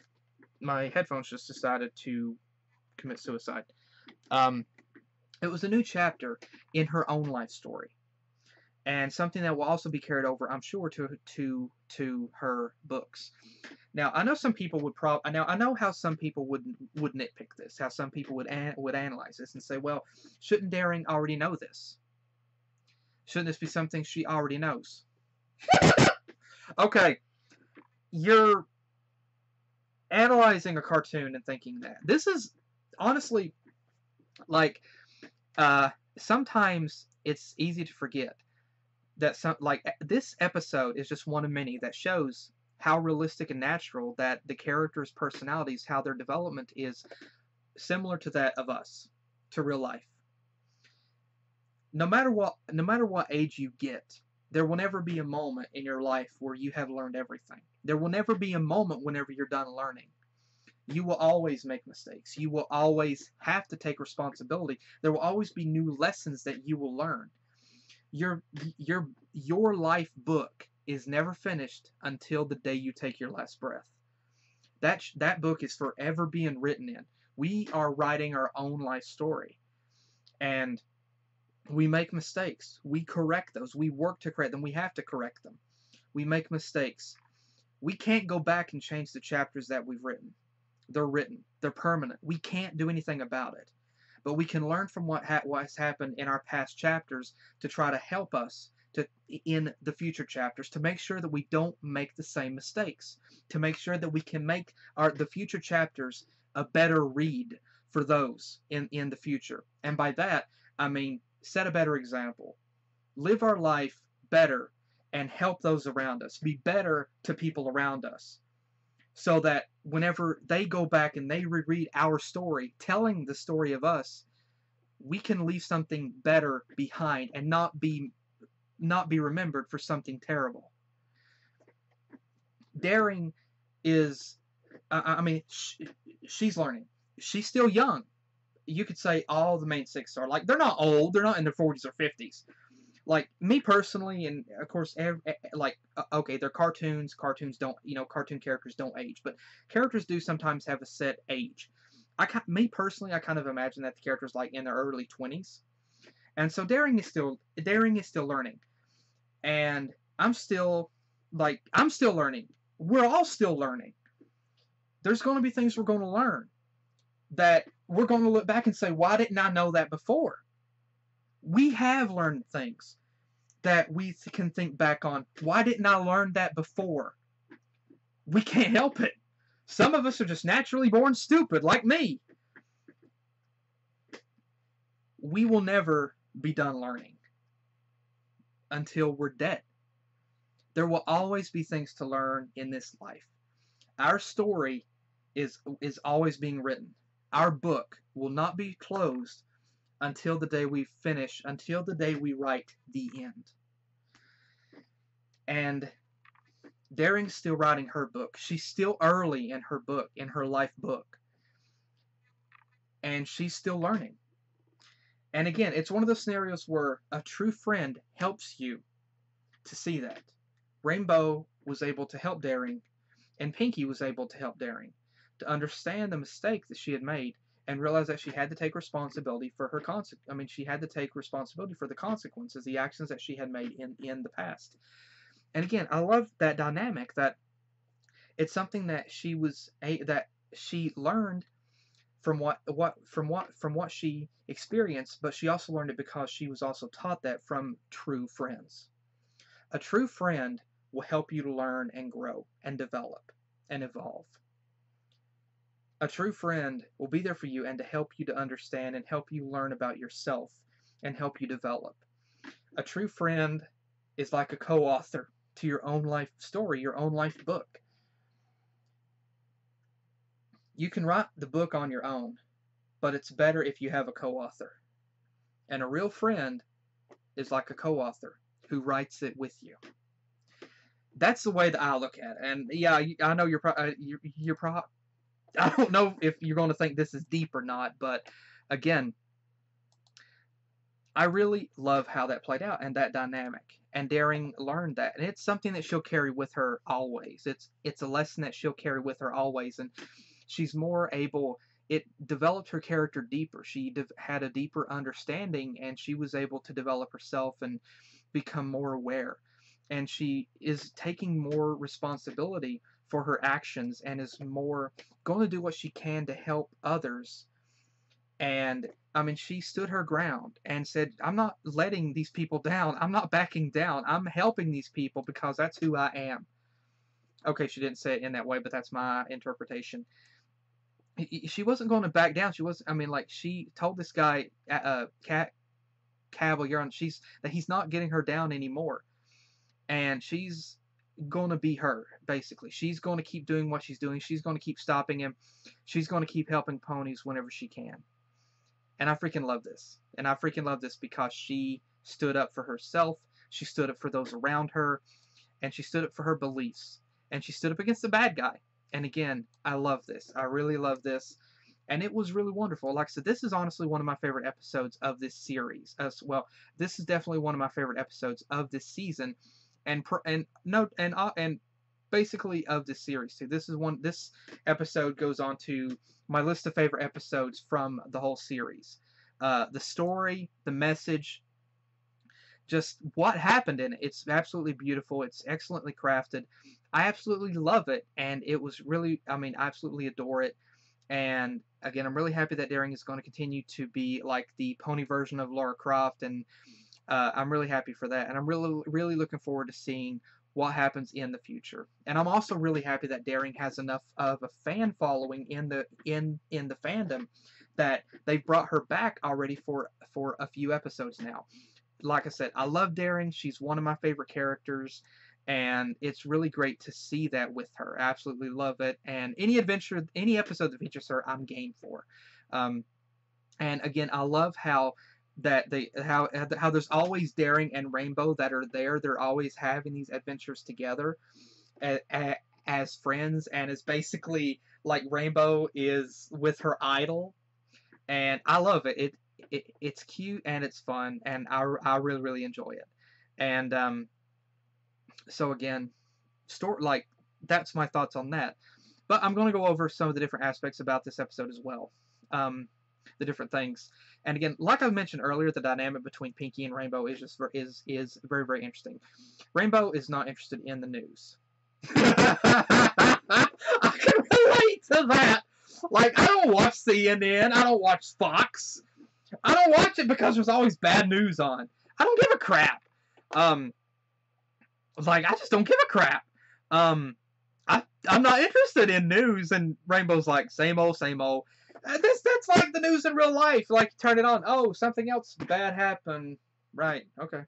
my headphones just decided to commit suicide. Um, it was a new chapter in her own life story, and something that will also be carried over, I'm sure, to her books. Now, I know some people would I know how some people would nitpick this, how some people would analyze this and say, well, shouldn't Daring already know this? Shouldn't this be something she already knows? Okay, you're analyzing a cartoon and thinking that. This is honestly, like, sometimes it's easy to forget that this episode is just one of many that shows how realistic and natural that the characters' personalities, how their development is similar to that of us, to real life. No matter what age you get, there will never be a moment in your life where you have learned everything. There will never be a moment whenever you're done learning. You will always make mistakes. You will always have to take responsibility. There will always be new lessons that you will learn. Your life book is never finished until the day you take your last breath. That book is forever being written in. We are writing our own life story, and we make mistakes. We correct those. We work to correct them. We have to correct them. We make mistakes. We can't go back and change the chapters that we've written. They're written. They're permanent. We can't do anything about it. But we can learn from what has happened in our past chapters to try to help us in the future chapters, to make sure that we don't make the same mistakes, to make sure that we can make the future chapters a better read for those in the future. And by that, I mean set a better example. Live our life better and help those around us. Be better to people around us, so that whenever they go back and they reread our story, telling the story of us, we can leave something better behind and not be remembered for something terrible. Daring is, she's learning. She's still young. You could say all the main six are, like, they're not old. They're not in their 40s or 50s. Like, me personally, and of course, okay, they're cartoons. Cartoon characters don't age, but characters do sometimes have a set age. Me personally, I kind of imagine that the character's like in their early 20s, and so Daring is still learning, and I'm still learning. We're all still learning. There's going to be things we're going to learn that we're going to look back and say, why didn't I know that before? We have learned things that we can think back on. Why didn't I learn that before? We can't help it. Some of us are just naturally born stupid, like me. We will never be done learning until we're dead. There will always be things to learn in this life. Our story is always being written. Our book will not be closed until the day we finish, until the day we write the end. And Daring's still writing her book. She's still early in her book, in her life book. And she's still learning. And again, it's one of those scenarios where a true friend helps you to see that. Rainbow was able to help Daring, and Pinky was able to help Daring to understand the mistake that she had made and realize that she had to take responsibility for her she had to take responsibility for the consequences, the actions that she had made in the past. And again, I love that dynamic, that it's something that she learned from what she experienced, but she also learned it because she was also taught that from true friends. A true friend will help you to learn and grow and develop and evolve. A true friend will be there for you and to help you to understand and help you learn about yourself and help you develop. A true friend is like a co-author to your own life story, your own life book. you can write the book on your own, but it's better if you have a co-author. And a real friend is like a co-author who writes it with you. That's the way that I look at it. And yeah, I know I don't know if you're going to think this is deep or not, but again, I really love how that played out and that dynamic. And Daring learned that, and it's something that she'll carry with her always. It's a lesson that she'll carry with her always, and she's more able. It developed her character deeper. She had a deeper understanding, and she was able to develop herself and become more aware. And she is taking more responsibility for her actions and is more going to do what she can to help others. And I mean, she stood her ground and said, I'm not letting these people down. I'm not backing down. I'm helping these people because that's who I am. Okay, she didn't say it in that way, but that's my interpretation. She wasn't going to back down. She was, I mean, like, she told this guy, Cavill, that he's not getting her down anymore. And she's going to be her, basically. She's going to keep doing what she's doing. She's going to keep stopping him. She's going to keep helping ponies whenever she can. And I freaking love this. And I freaking love this because she stood up for herself. She stood up for those around her. And she stood up for her beliefs. And she stood up against the bad guy. And again, I love this. I really love this. And it was really wonderful. Like I said, this is honestly one of my favorite episodes of this series as well. This is definitely one of my favorite episodes of this season. And basically of this series too. This episode goes on to my list of favorite episodes from the whole series. The story, the message, just what happened in it. It's absolutely beautiful. It's excellently crafted. I absolutely love it, and it was really, I mean, I absolutely adore it. And again, I'm really happy that Daring is going to continue to be like the pony version of Lara Croft, and I'm really happy for that. And I'm really, really looking forward to seeing what happens in the future. And I'm also really happy that Daring has enough of a fan following in the fandom that they've brought her back already for a few episodes now. Like I said, I love Daring. She's one of my favorite characters, and it's really great to see that with her. I absolutely love it. And any episode that features her, I'm game for. And again, I love how there's always Daring and Rainbow that are there. They're always having these adventures together as friends, and it's basically like Rainbow is with her idol, and I love it. It's cute and it's fun, and I really, really enjoy it. And so again, that's my thoughts on that. But I'm going to go over some of the different aspects about this episode as well. The different things. And again, like I mentioned earlier, the dynamic between Pinky and Rainbow is very, very interesting. Rainbow is not interested in the news. I can relate to that. Like, I don't watch CNN. I don't watch Fox. I don't watch it because there's always bad news on. I don't give a crap. Like, I just don't give a crap. I'm not interested in news. And Rainbow's like, same old, same old. That's like the news in real life. Like, turn it on. Oh, something else bad happened. Right. Okay.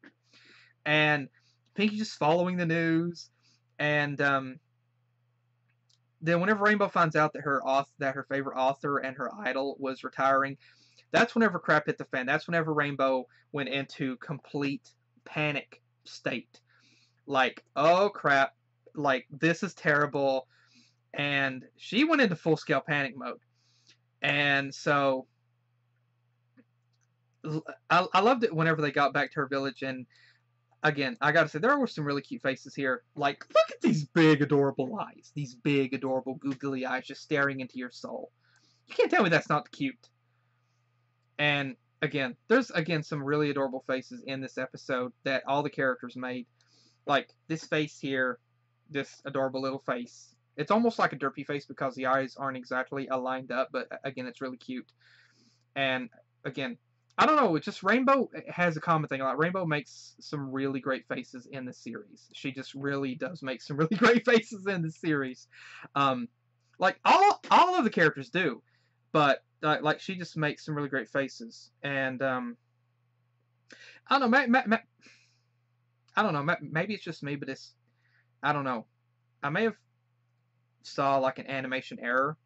And Pinky just following the news. And then whenever Rainbow finds out that her favorite author and her idol was retiring, that's whenever crap hit the fan. That's whenever Rainbow went into complete panic state. Like, oh crap. Like, this is terrible. And she went into full-scale panic mode. And so I loved it whenever they got back to her village. And again, I gotta say, there were some really cute faces here. Like, look at these big, adorable eyes. These big, adorable, googly eyes just staring into your soul. You can't tell me that's not cute. And again, there's some really adorable faces in this episode that all the characters made. Like, this face here, this adorable little face. It's almost like a derpy face because the eyes aren't exactly aligned up, but again, it's really cute. And again, I don't know, it's just Rainbow has a common thing. Like, Rainbow makes some really great faces in the series. She just really does make some really great faces in the series. Like, all of the characters do, but like, she just makes some really great faces. And I don't know, I don't know, maybe it's just me, but I don't know. I may have saw like an animation error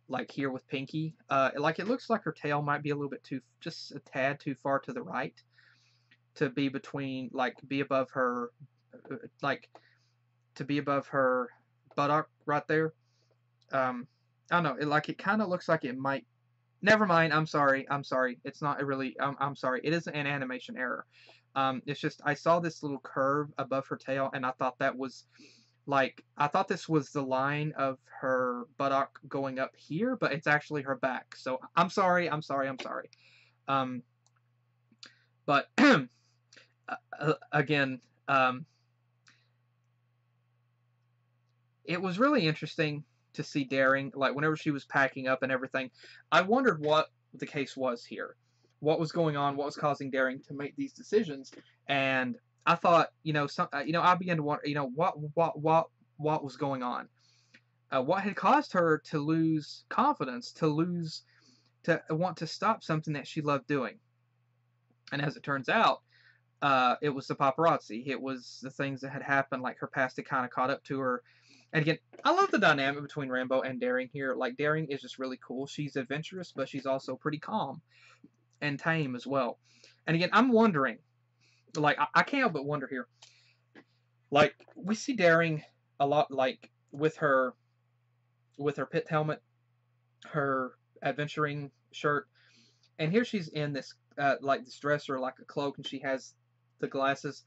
like here with Pinky. Like it looks like her tail might be a little bit just a tad too far to the right to be between, like, be above her, like, to be above her buttock right there. I don't know. It kind of looks like it might. Never mind. I'm sorry. I'm sorry. It's not really. I'm sorry. It isn't an animation error. It's just I saw this little curve above her tail, and I thought that was like I thought this was the line of her buttock going up here, but it's actually her back. So I'm sorry. I'm sorry. I'm sorry. Um, but again, it was really interesting to see Daring, like whenever she was packing up and everything. I wondered what the case was here, what was going on, what was causing Daring to make these decisions, and I thought, I began to wonder, what was going on, what had caused her to lose confidence, to want to stop something that she loved doing, and as it turns out, it was the paparazzi. It was the things that had happened, like her past had kind of caught up to her. And again, I love the dynamic between Rambo and Daring here. Like, Daring is just really cool. She's adventurous, but she's also pretty calm and tame as well. And again, I'm wondering, like, I can't help but wonder here. Like, we see Daring a lot, like, with her pit helmet, her adventuring shirt, and here she's in this, like, this dress or like a cloak, and she has the glasses.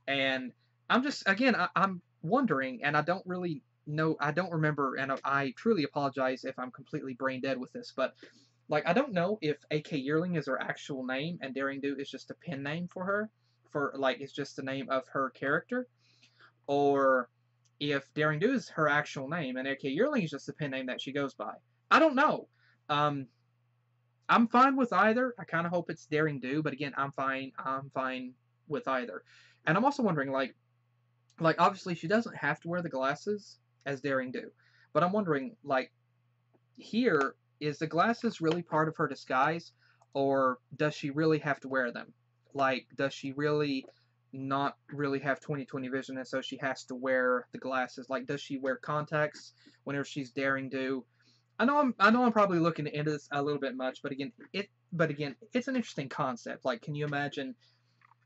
And I'm just, again, I'm wondering, and I don't really know, I don't remember, and I truly apologize if I'm completely brain dead with this, but like I don't know if AK Yearling is her actual name and Daring Do is just a pen name for her, for like it's just the name of her character, or if Daring Do is her actual name and AK Yearling is just the pen name that she goes by. I don't know. I'm fine with either. I kind of hope it's Daring Do, but again, I'm fine with either. And I'm also wondering, like obviously she doesn't have to wear the glasses as Daring Do, but I'm wondering, like, here, is the glasses really part of her disguise, or does she really have to wear them? Like, does she really not really have 20/20 vision, and so she has to wear the glasses? Like, does she wear contacts whenever she's Daring Do? I know I'm probably looking into this a little bit much, but again, it's an interesting concept. Like, can you imagine,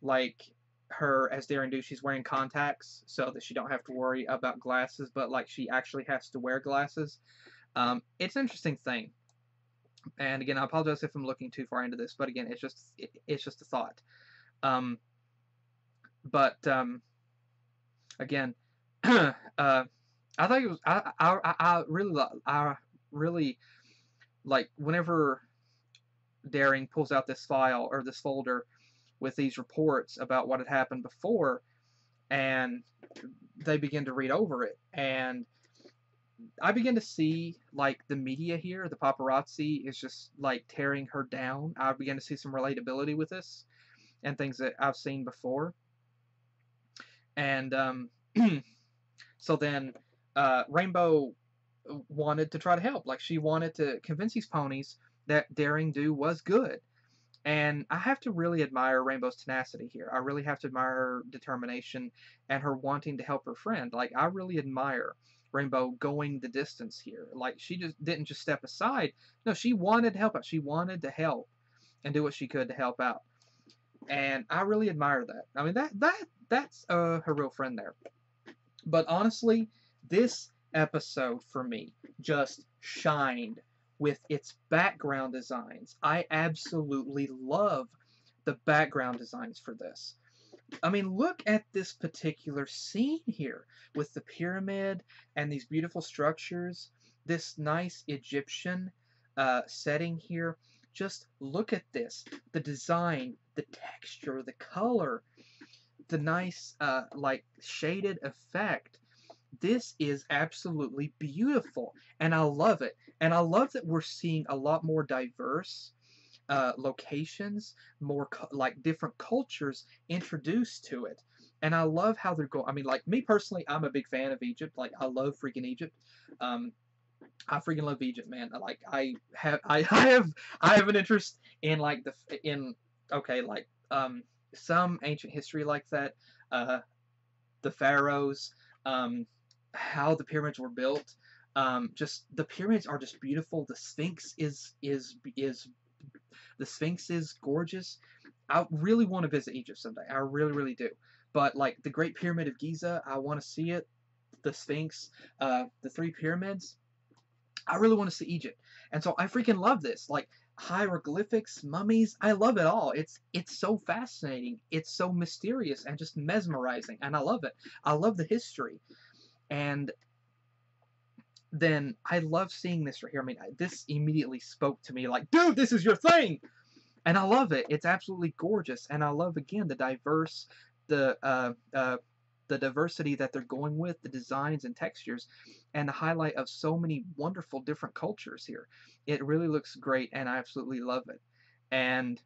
like, her as Daring Do, she's wearing contacts so that she don't have to worry about glasses, but like she actually has to wear glasses. It's an interesting thing. And again, I apologize if I'm looking too far into this, but again, it's just a thought. But again, I think it was I really like whenever Daring pulls out this file or this folder with these reports about what had happened before, and they begin to read over it, and I begin to see, like, the media here, the paparazzi is just like tearing her down. I begin to see some relatability with this and things that I've seen before. And so then Rainbow wanted to try to help. Like, she wanted to convince these ponies that Daring Do was good. And I have to really admire Rainbow's tenacity here. I really have to admire her determination and her wanting to help her friend. Like, I really admire Rainbow going the distance here. Like, she just didn't just step aside. No, she wanted to help out. She wanted to help and do what she could to help out. And I really admire that. I mean, that's her real friend there. But honestly, this episode for me just shined with its background designs. I absolutely love the background designs for this. I mean, look at this particular scene here with the pyramid and these beautiful structures, this nice Egyptian setting here. Just look at this. The design, the texture, the color, the nice, like, shaded effect. This is absolutely beautiful, and I love it. And I love that we're seeing a lot more diverse locations, more like different cultures introduced to it. And I love how they're going. I mean, like, me personally, I'm a big fan of Egypt. Like, I love freaking Egypt. I freaking love Egypt, man. Like, I have an interest in, like, some ancient history like that. The pharaohs, how the pyramids were built, Just the pyramids are just beautiful. The Sphinx the Sphinx is gorgeous. I really want to visit Egypt someday. I really, really do. But like the Great Pyramid of Giza, I want to see it. The Sphinx, the three pyramids. I really want to see Egypt, and so I freaking love this. Like hieroglyphics, mummies, I love it all. It's so fascinating. It's so mysterious and just mesmerizing, and I love it. I love the history, and then I love seeing this right here. I mean, this immediately spoke to me like, dude, this is your thing, and I love it. It's absolutely gorgeous, and I love again the the diversity that they're going with, the designs and textures, and the highlight of so many wonderful different cultures here. It really looks great, and I absolutely love it. And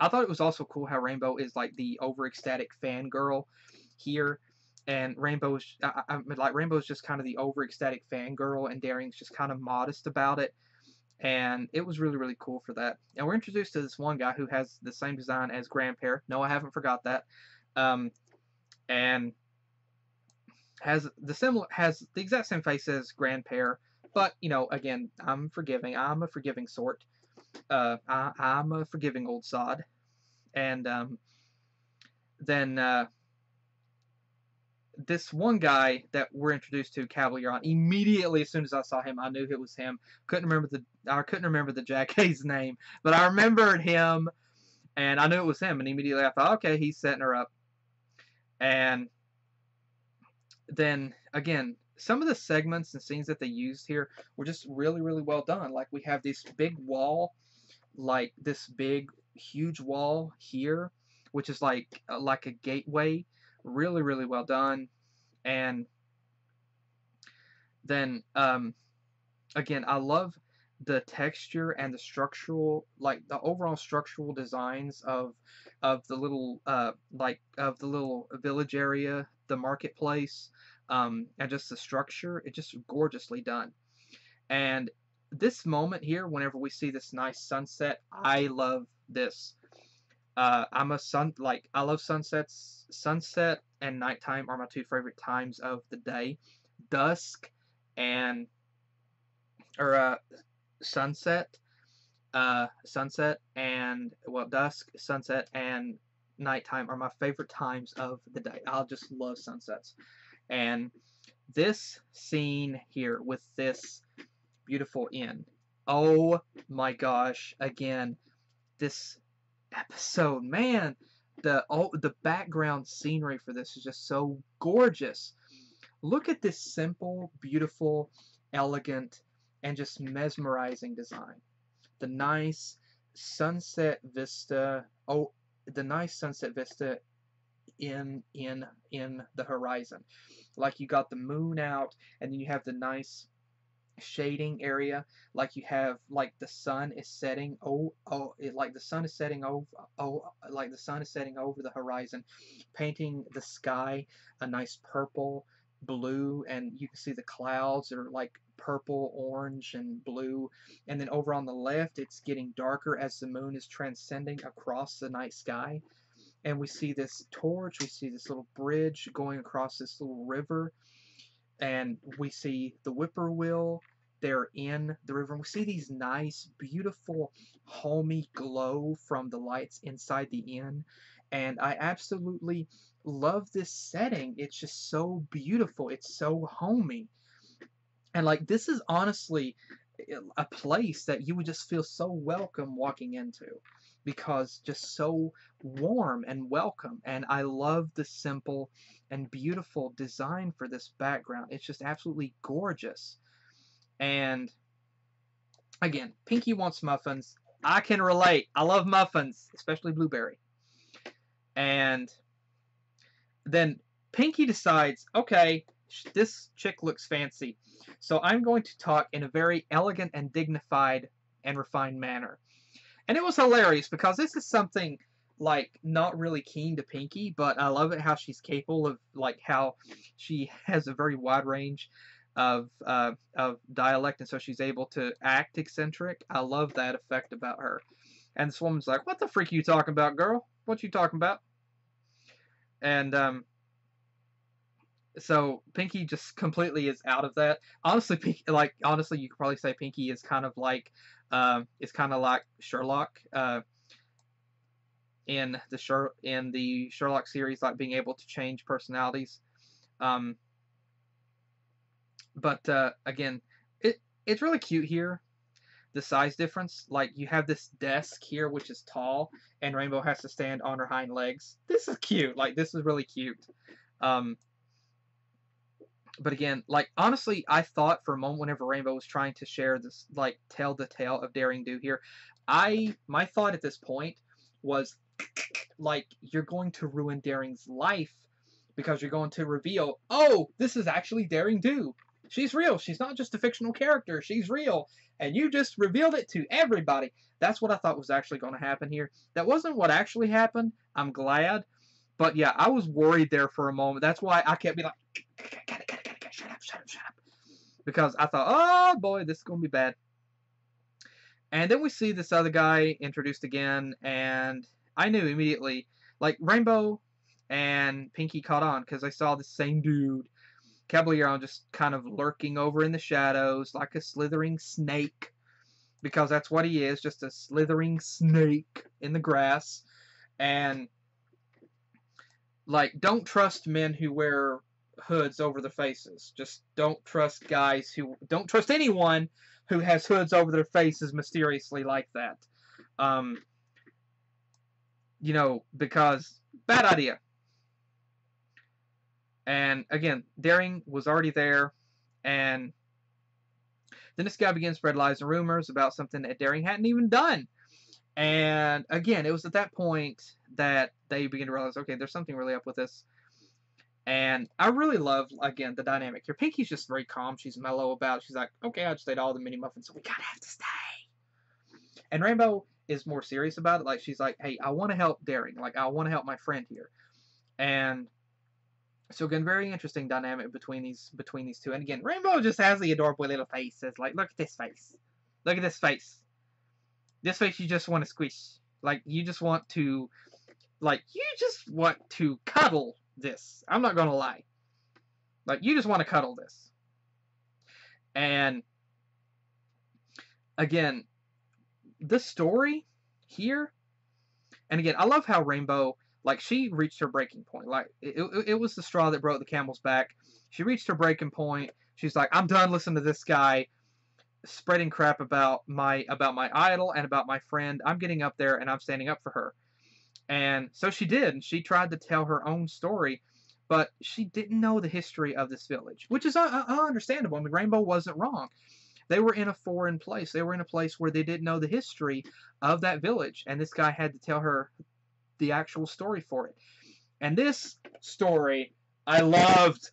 I thought it was also cool how Rainbow is like the over ecstatic fangirl here, and Rainbow's just kind of the over ecstatic fangirl, and Daring's just kind of modest about it. And it was really, really cool for that. And we're introduced to this one guy who has the same design as Grandpere. No, I haven't forgot that. And has the exact same face as Grandpere, but you know, again, I'm forgiving. I'm a forgiving sort. I'm a forgiving old sod. And then this one guy that we're introduced to, Cavalier, immediately as soon as I saw him, I knew it was him. I couldn't remember the Jackay's name, but I remembered him, and I knew it was him. And immediately I thought, okay, he's setting her up. And then again, some of the segments and scenes that they used here were just really, really well done. Like we have this big wall, like this big, huge wall here, which is like a gateway. Really, really well done. And then again, I love the texture and the structural, like the overall structural designs of the little of the little village area, the marketplace, and just the structure. It's just gorgeously done. And this moment here, whenever we see this nice sunset, I love this. I love sunsets. Sunset and nighttime are my two favorite times of the day. Dusk and or sunset, dusk, sunset, and nighttime are my favorite times of the day. I'll just love sunsets. And this scene here with this beautiful inn. Oh my gosh! Again, this episode, man, the background scenery for this is just so gorgeous. Look at this simple, beautiful, elegant, and just mesmerizing design. The nice sunset vista. Oh, the nice sunset vista in the horizon. Like you got the moon out, and then you have the nice shading area, like you have like the sun is setting like the sun is setting over like the sun is setting over the horizon, painting the sky a nice purple blue, and you can see the clouds are like purple, orange, and blue. And then over on the left it's getting darker as the moon is transcending across the night sky, and we see this torch, we see this little bridge going across this little river, and we see the whippoorwill there in the river. And we see these nice, beautiful, homey glow from the lights inside the inn. And I absolutely love this setting. It's just so beautiful. It's so homey. And like, this is honestly a place that you would just feel so welcome walking into, because just so warm and welcome. And I love the simple and beautiful design for this background. It's just absolutely gorgeous. And again, Pinky wants muffins. I can relate. I love muffins, especially blueberry. And then Pinky decides, okay, this chick looks fancy, so I'm going to talk in a very elegant and dignified and refined manner. And it was hilarious because this is something like not really keen to Pinky, but I love it how she's capable of, like, how she has a very wide range of dialect, and so she's able to act eccentric. I love that effect about her. And this woman's like, "What the freak are you talking about, girl? What you talking about?" And So Pinky just completely is out of that. Honestly, honestly, you could probably say Pinky is kind of like, Sherlock, in the Sherlock series, like being able to change personalities. Um, but again, it's really cute here. The size difference, like you have this desk here which is tall, and Rainbow has to stand on her hind legs. This is cute. Like this is really cute. Um, but again, like honestly, I thought for a moment whenever Rainbow was trying to share this, like tell the tale of Daring Do here, my thought at this point was like you're going to ruin Daring's life because you're going to reveal, oh, this is actually Daring Do. She's real. She's not just a fictional character. She's real. And you just revealed it to everybody. That's what I thought was actually going to happen here. That wasn't what actually happened. I'm glad. But yeah, I was worried there for a moment. That's why I kept being like, shut up, shut up, shut up. Because I thought, oh boy, this is going to be bad. And then we see this other guy introduced again, and I knew immediately, like Rainbow and Pinky caught on because I saw the same dude, Caballero, just kind of lurking over in the shadows like a slithering snake, because that's what he is, just a slithering snake in the grass. And like, don't trust men who wear hoods over their faces. Just don't trust don't trust anyone who has hoods over their faces mysteriously like that. You know, because bad idea. And again, Daring was already there, and then this guy begins to spread lies and rumors about something that Daring hadn't even done. And again, it was at that point that they begin to realize, okay, there's something really up with this. And I really love, again, the dynamic here. Pinky's just very calm. She's mellow about it. She's like, okay, I just ate all the mini muffins, so we gotta have to stay. And Rainbow is more serious about it. Like, she's like, hey, I want to help Daring. Like, I want to help my friend here. And so again, very interesting dynamic between these two. And again, Rainbow just has the adorable little face. It's like, look at this face. Look at this face. This face you just want to squish. Like, you just want to cuddle this. I'm not gonna lie. Like, you just want to cuddle this. And again, the story here, and again, I love how Rainbow, like, she reached her breaking point. Like, it was the straw that broke the camel's back. She reached her breaking point. She's like, I'm done listening to this guy spreading crap about my idol and about my friend. I'm getting up there and I'm standing up for her. And so she did, and she tried to tell her own story, but she didn't know the history of this village, which is understandable. I mean, Rainbow wasn't wrong. They were in a foreign place. They were in a place where they didn't know the history of that village, and this guy had to tell her the actual story for it. And this story, I loved.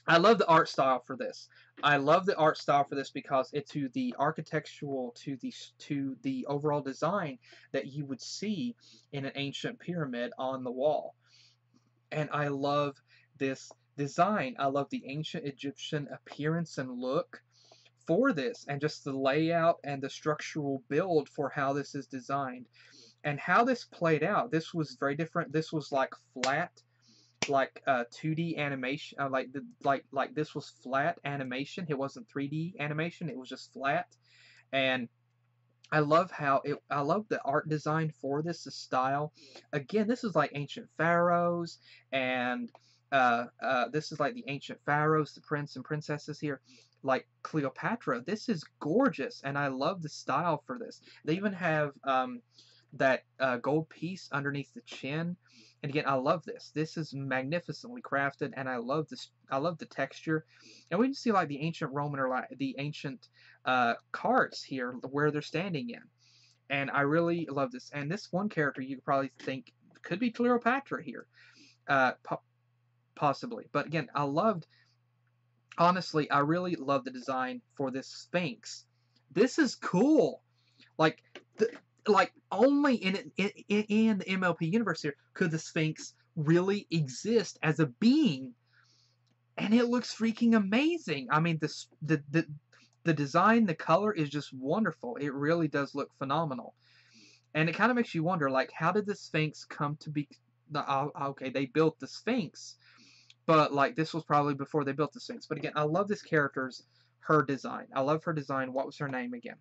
I love the art style for this. I love the art style for this because it's to the architectural, to the overall design that you would see in an ancient pyramid on the wall. And I love this design. I love the ancient Egyptian appearance and look for this, and just the layout and the structural build for how this is designed. And how this played out, this was very different. This was like flat, like 2D animation, like this was flat animation. It wasn't 3D animation. It was just flat. And I love the art design for this, the style. Again, this is like ancient pharaohs, and this is like the ancient pharaohs, the prince and princesses here, like Cleopatra. This is gorgeous, and I love the style for this. They even have that gold piece underneath the chin. And again, I love this. This is magnificently crafted, and I love this. I love the texture. And we can see like the ancient Roman, or like the ancient carts here where they're standing in. And I really love this. And this one character you could probably think could be Cleopatra here, possibly. But again, honestly, I really love the design for this Sphinx. This is cool. Like only in the MLP universe here could the Sphinx really exist as a being, and it looks freaking amazing. I mean, the design, the color is just wonderful. It really does look phenomenal, and it kind of makes you wonder, like, how did the Sphinx come to be? Okay, they built the Sphinx, but like this was probably before they built the Sphinx. But again, I love this character's her design. I love her design. What was her name again?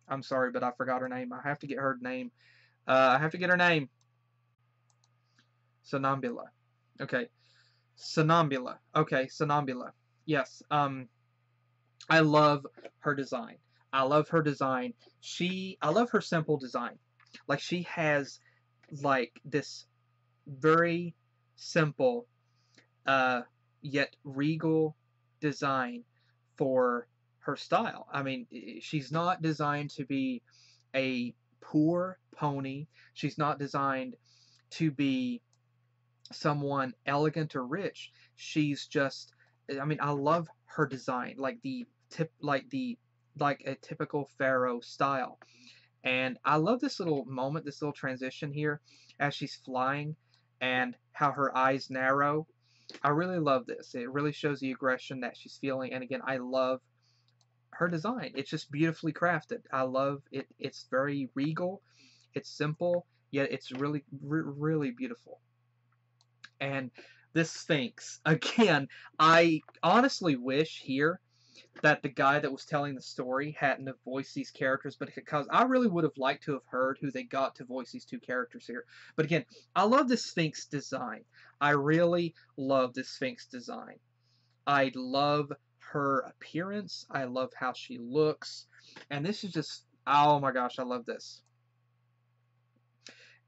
I'm sorry, but I forgot her name. I have to get her name. I have to get her name. Sonambula. Okay. Sonambula. Okay, Sonambula. Yes. I love her design. I love her design. I love her simple design. Like she has like this very simple yet regal design for her style. I mean, she's not designed to be a poor pony. She's not designed to be someone elegant or rich. She's just, I mean, I love her design, like a typical pharaoh style. And I love this little moment, this little transition here as she's flying and how her eyes narrow. I really love this. It really shows the aggression that she's feeling. And again, I love her design. It's just beautifully crafted. I love it. It's very regal. It's simple, yet it's really beautiful. And this Sphinx, again, I honestly wish here that the guy that was telling the story hadn't have voiced these characters, but because I really would have liked to have heard who they got to voice these two characters here. But again, I love the Sphinx design. I really love the Sphinx design. I love her appearance. I love how she looks. And this is just, oh my gosh, I love this.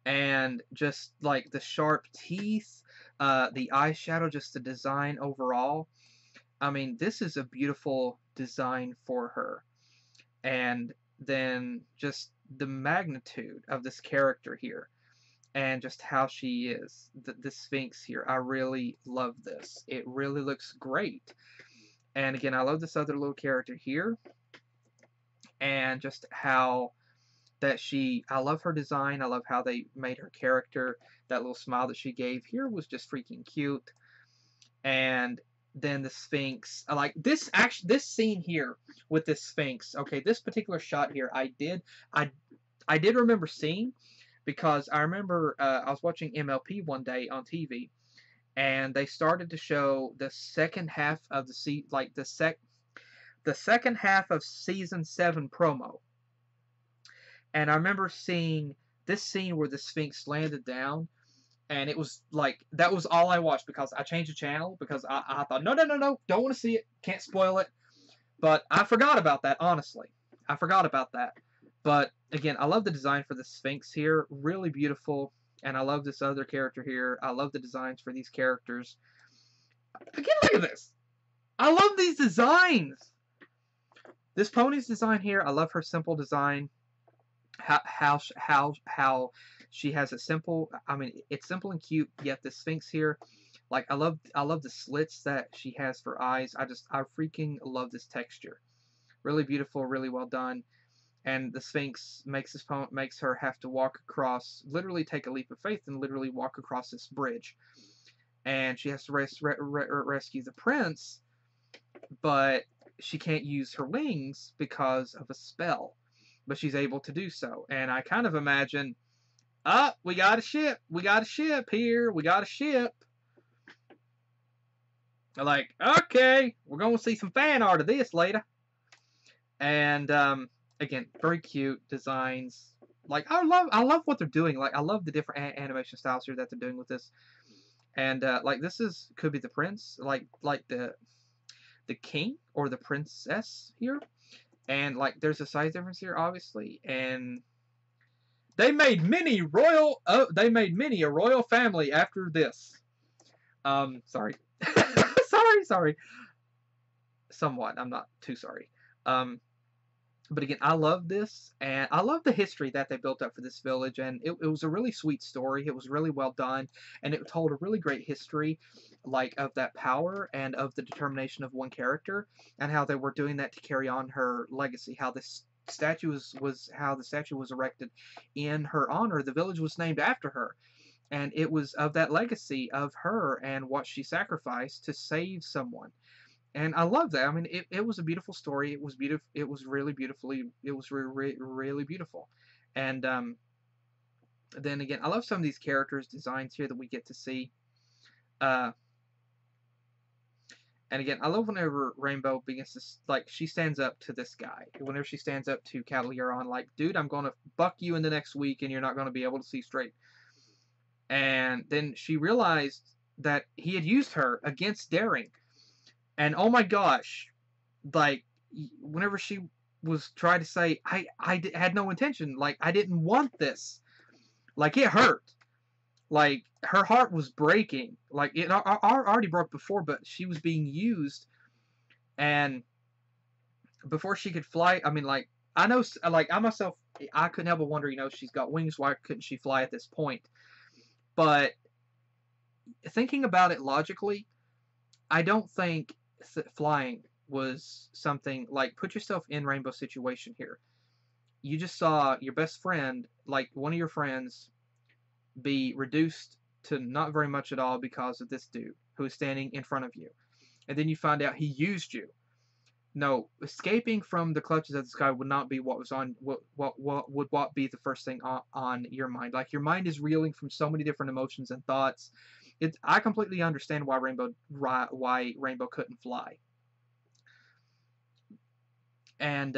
And just like the sharp teeth, the eyeshadow, just the design overall. I mean, this is a beautiful design for her. And then just the magnitude of this character here and just how she is. The Sphinx here. I really love this. It really looks great. And again, I love this other little character here. And just how that I love her design. I love how they made her character. That little smile that she gave here was just freaking cute. And then the Sphinx, like this scene here with this Sphinx. Okay, this particular shot here, I did remember seeing, because I remember I was watching MLP one day on TV, and they started to show the second half of the second half of season 7 promo. And I remember seeing this scene where the Sphinx landed down, and it was like, that was all I watched, because I changed the channel, because I thought, no, don't want to see it, can't spoil it. But I forgot about that, honestly. I forgot about that. But again, I love the design for the Sphinx here, really beautiful. And I love this other character here. I love the designs for these characters. Again, look at this. I love these designs. This pony's design here, I love her simple design. How she has a simple, I mean, it's simple and cute, yet the Sphinx here, like, I love the slits that she has for eyes. I freaking love this texture. Really beautiful, really well done. And the Sphinx makes her have to walk across, literally take a leap of faith and literally walk across this bridge. And she has to rescue the prince, but she can't use her wings because of a spell. But she's able to do so. And I kind of imagine, we got a ship here, we got a ship. Like, okay, we're going to see some fan art of this later. And, again, very cute designs. Like, I love what they're doing. Like, I love the different animation styles here that they're doing with this. And, like, this could be the prince, like the king or the princess here. And, like, there's a size difference here, obviously. And they made many a royal family after this. Sorry. sorry. Somewhat. I'm not too sorry. But again, I love this, and I love the history that they built up for this village, and it was a really sweet story. It was really well done, and it told a really great history, like, of that power and of the determination of one character, and how they were doing that to carry on her legacy. How this statue was erected in her honor. The village was named after her, and it was of that legacy of her and what she sacrificed to save someone. And I love that. I mean, it was a beautiful story. It was beautiful. It was really really beautiful. And then again, I love some of these characters' designs here that we get to see. And again, I love whenever Rainbow begins to, like, she stands up to this guy. Whenever she stands up to Cavalier like, dude, I'm going to buck you in the next week and you're not going to be able to see straight. And then she realized that he had used her against Daring. And oh my gosh, like, whenever she was trying to say, I had no intention, like, I didn't want this. Like, it hurt. Like, her heart was breaking. Like, it already broke before, but she was being used. And before she could fly, I mean, like, I know, like, I myself, I couldn't help but wonder, she's got wings, why couldn't she fly at this point? But thinking about it logically, I don't think flying was something, like, put yourself in Rainbow's situation here. You just saw your best friend, like, one of your friends, be reduced to not very much at all because of this dude who is standing in front of you. And then you find out he used you. No, escaping from the clutches of the sky would not be what was on what be the first thing on your mind. Like, your mind is reeling from so many different emotions and thoughts. I completely understand why Rainbow couldn't fly. And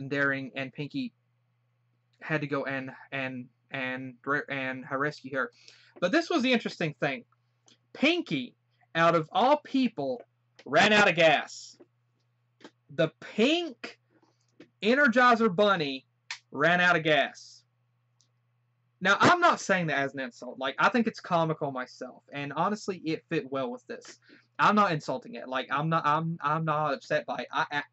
Daring and Pinky had to go and rescue her. But this was the interesting thing. Pinky, out of all people, ran out of gas. The pink Energizer Bunny ran out of gas. Now, I'm not saying that as an insult. Like, I think it's comical myself, and honestly, it fit well with this. I'm not insulting it. Like, I'm not upset by it.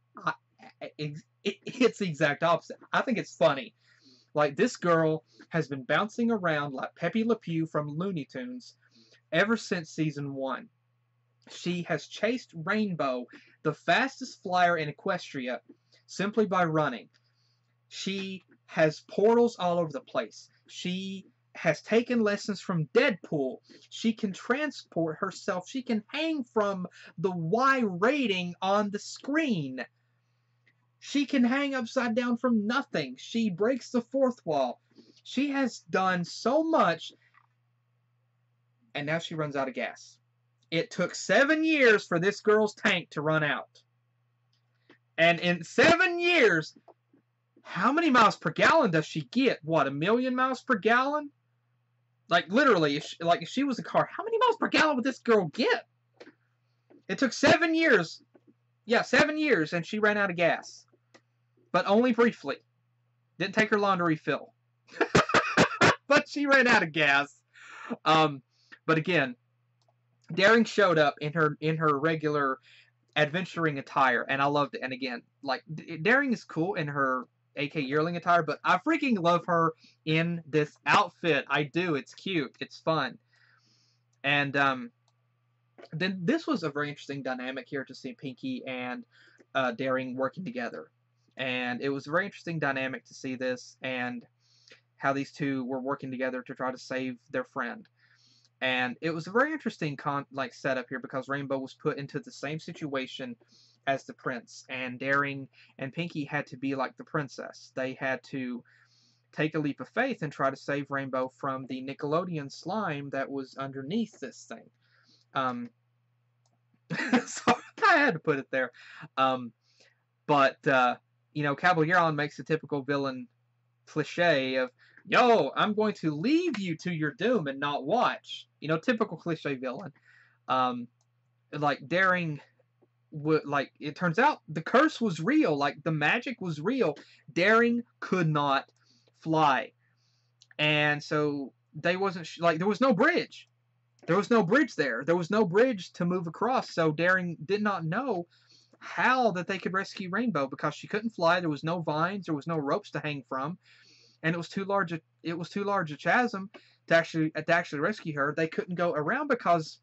It's the exact opposite. I think it's funny. Like, this girl has been bouncing around like Pepe Le Pew from Looney Tunes ever since season 1. She has chased Rainbow, the fastest flyer in Equestria, simply by running. She has portals all over the place. She has taken lessons from Deadpool. She can transport herself. She can hang from the Y rating on the screen. She can hang upside down from nothing. She breaks the fourth wall. She has done so much, and now she runs out of gas. It took 7 years for this girl's tank to run out. And in 7 years, how many miles per gallon does she get? What, 1 million miles per gallon? Like, literally, if she was a car, how many miles per gallon would this girl get? It took 7 years. Yeah, 7 years, and she ran out of gas. But only briefly. Didn't take her long to refill. But she ran out of gas. But again, Daring showed up in her regular adventuring attire, and I loved it. And again, like, Daring is cool in her AK Yearling attire, but I freaking love her in this outfit. I do. It's cute. It's fun. And then this was a very interesting dynamic here to see Pinky and Daring working together. And it was a very interesting dynamic to see this and how these two were working together to try to save their friend. And it was a very interesting setup here because Rainbow was put into the same situation as the prince, and Daring and Pinky had to be like the princess. They had to take a leap of faith and try to save Rainbow from the Nickelodeon slime that was underneath this thing. So I had to put it there. Caballero makes a typical villain cliche of, yo, I'm going to leave you to your doom and not watch. Typical cliche villain. Daring it turns out the curse was real. Like, the magic was real. Daring could not fly. And so there was no bridge. There was no bridge there. There was no bridge to move across. So Daring did not know how that they could rescue Rainbow because she couldn't fly. There was no vines. There was no ropes to hang from. And it was too large a chasm to actually rescue her. They couldn't go around because,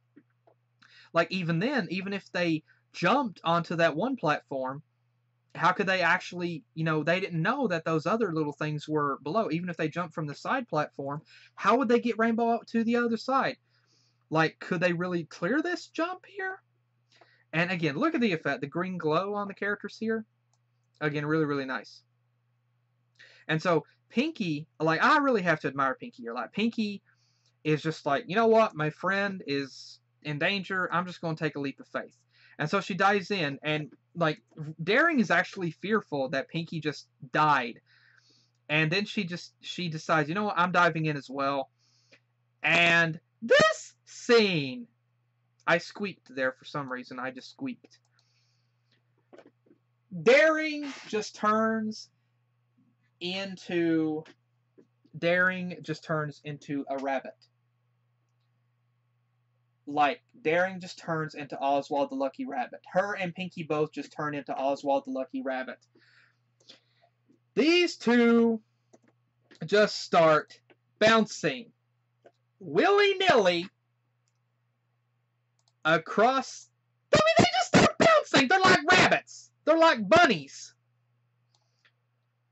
like, even then, even if they jumped onto that one platform, how could they actually, they didn't know that those other little things were below. Even if they jumped from the side platform, how would they get Rainbow up to the other side? Like, could they really clear this jump here? And again, look at the effect, the green glow on the characters here. Again, really, really nice. And so Pinky, like, I really have to admire Pinky here. Like, Pinky is just like, you know what, my friend is in danger. I'm just going to take a leap of faith. And so she dives in, and like Daring is actually fearful that Pinky just died. And then she decides, you know what, I'm diving in as well. And this scene, I squeaked there for some reason. I just squeaked. Daring just turns into a rabbit. Like, Daring just turns into Oswald the Lucky Rabbit. Her and Pinky both just turn into Oswald the Lucky Rabbit. These two just start bouncing willy-nilly across. I mean, they just start bouncing. They're like rabbits. They're like bunnies.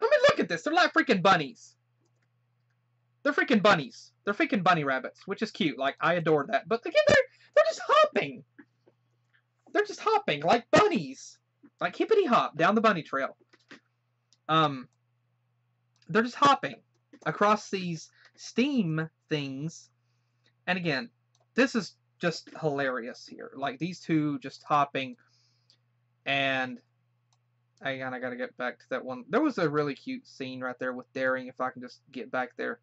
I mean, look at this. They're like freaking bunnies. They're freaking bunnies. They're freaking bunny rabbits, which is cute. Like, I adore that. But again, they're just hopping. They're just hopping like bunnies. Like hippity hop down the bunny trail. They're just hopping across these steam things. And again, this is just hilarious here. Like, these two just hopping. And I gotta get back to that one. There was a really cute scene right there with Daring, if I can just get back there.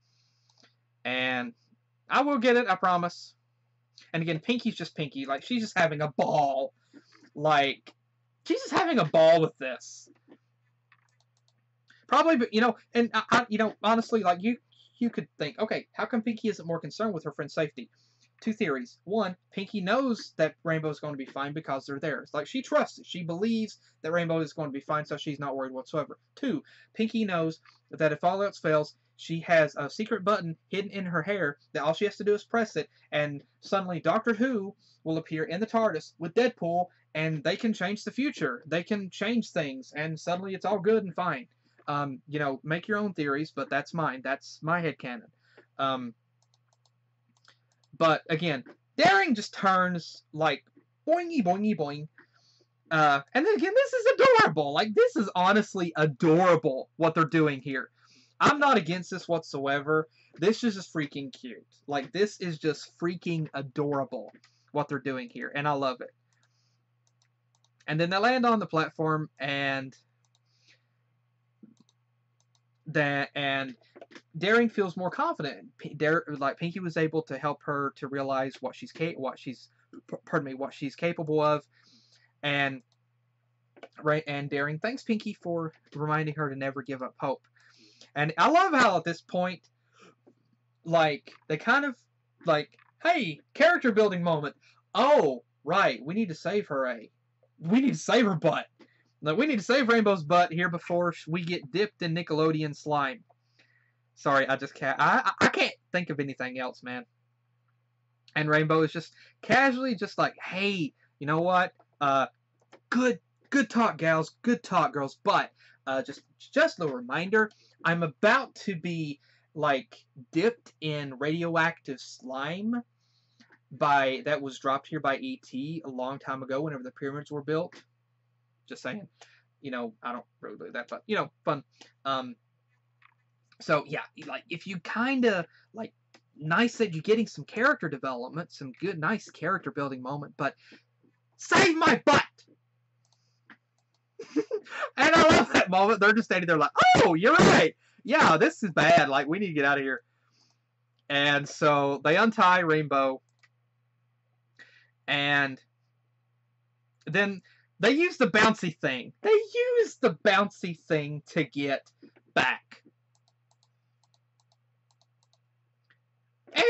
And I will get it, I promise. And again, Pinky's just Pinky. Like, she's just having a ball. Like, she's just having a ball with this. Probably, but, you know, and, you know, honestly, like, you could think, okay, how come Pinky isn't more concerned with her friend's safety? Two theories. One, Pinky knows that Rainbow's going to be fine because they're theirs. Like, she trusts it. She believes that Rainbow is going to be fine, so she's not worried whatsoever. Two, Pinky knows that if all else fails, she has a secret button hidden in her hair that all she has to do is press it, and suddenly Doctor Who will appear in the TARDIS with Deadpool, and they can change the future. They can change things, and suddenly it's all good and fine. You know, make your own theories, but that's mine. That's my headcanon. But again, Daring just turns like boingy, boingy, boing. And then again, this is adorable. Like, this is honestly adorable what they're doing here. I'm not against this whatsoever. This is just freaking cute. Like, this is just freaking adorable what they're doing here, and I love it. And then they land on the platform, and Daring feels more confident. Like, Pinky was able to help her to realize what she's capable of, and Daring thanks Pinky for reminding her to never give up hope. And I love how at this point, like, they kind of like, hey, character building moment. Oh, right, we need to save her. We need to save her butt. Like, we need to save Rainbow's butt here before we get dipped in Nickelodeon slime. Sorry, I just can't. I can't think of anything else, man. And Rainbow is just casually just like, hey, you know what? Good talk, gals. Good talk, girls. But just a reminder, I'm about to be like dipped in radioactive slime that was dropped here by E.T. a long time ago, whenever the pyramids were built. Just saying, you know, I don't really believe that, but, you know, fun. So, yeah, like, if you kind of, like, nice that you're getting some character development, some good, nice character building moment, but save my butt! And I love that moment. They're just standing there like, oh, you're right! Yeah, this is bad. Like, we need to get out of here. And so, they untie Rainbow, and then they use the bouncy thing. They use the bouncy thing to get back. And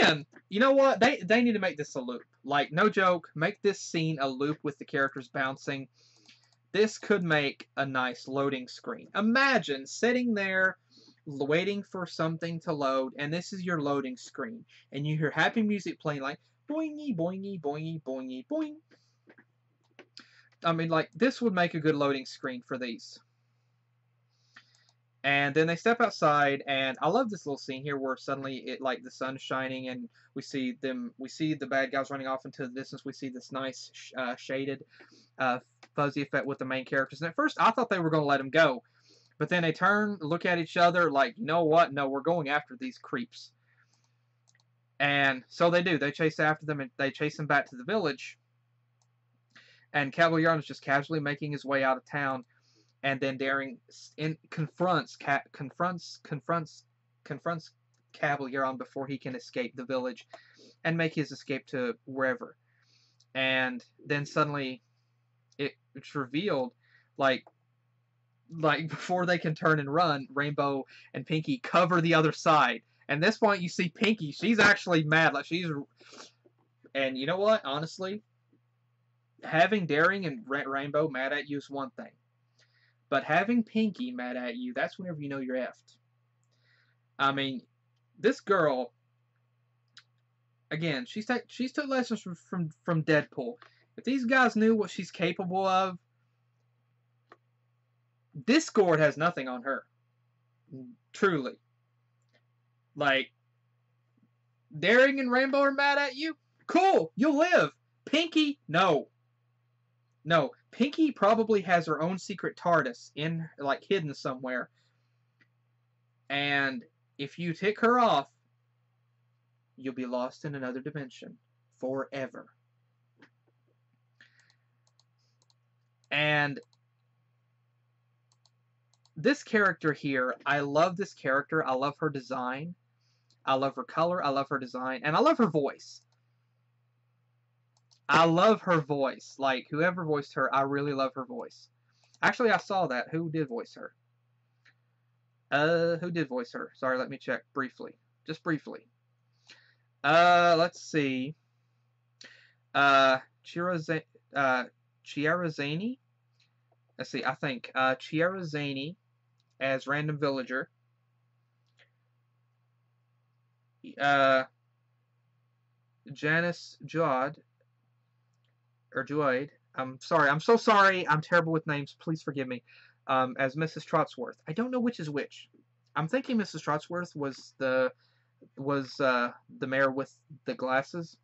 again, you know what? They need to make this a loop. Like, no joke, make this scene a loop with the characters bouncing. This could make a nice loading screen. Imagine sitting there waiting for something to load, and this is your loading screen. And you hear happy music playing like, boingy, boingy, boingy, boingy, boing. I mean, like, this would make a good loading screen for these. And then they step outside, and I love this little scene here where suddenly the sun's shining, and we see the bad guys running off into the distance. We see this nice shaded fuzzy effect with the main characters. And at first, I thought they were going to let them go. But then they turn, look at each other, like, you know what? No, we're going after these creeps. And so they do. They chase after them, and they chase them back to the village. and Cavalier is just casually making his way out of town, and then Daring confronts Cavalier before he can escape the village and make his escape to wherever. And then suddenly it's revealed, like before they can turn and run, Rainbow and Pinky cover the other side. And at this point, you see Pinky. She's actually mad. And you know what? Honestly, having Daring and Rainbow mad at you is one thing. But having Pinky mad at you, that's whenever you know you're effed. I mean, this girl, again, she's took lessons from Deadpool. If these guys knew what she's capable of, Discord has nothing on her. Truly. Like, Daring and Rainbow are mad at you? Cool, you'll live. Pinky, no. No, Pinky probably has her own secret TARDIS hidden somewhere. And if you tick her off, you'll be lost in another dimension forever. And this character here, I love this character. I love her design. I love her color. I love her design. And I love her voice. I love her voice. Like, whoever voiced her, I really love her voice. Actually, I saw that. Who did voice her? Who did voice her? Sorry, let me check briefly. Just briefly. Let's see. Chiara Zany? Let's see, I think. Chiara Zany as Random Villager. Janice Joad. Or Joyd. I'm sorry. I'm so sorry. I'm terrible with names. Please forgive me. As Mrs. Trotsworth. I don't know which is which. I'm thinking Mrs. Trotsworth was the mayor with the glasses.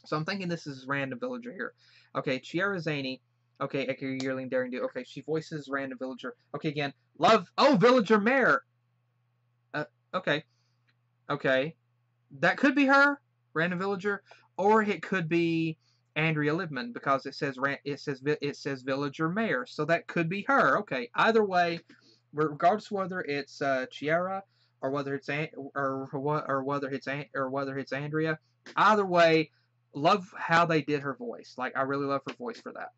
So I'm thinking this is Random Villager here. Okay, Chiara Zany. Okay, Eka Yearling Daring Do. Okay, she voices Random Villager. Okay, again, love. Oh, Villager Mayor. Okay. Okay, that could be her, Random Villager, or it could be Andrea Libman because it says Villager Mayor, so that could be her. Okay, either way, regardless whether it's Chiara or whether it's whether it's Andrea, either way, love how they did her voice. Like, I really love her voice for that.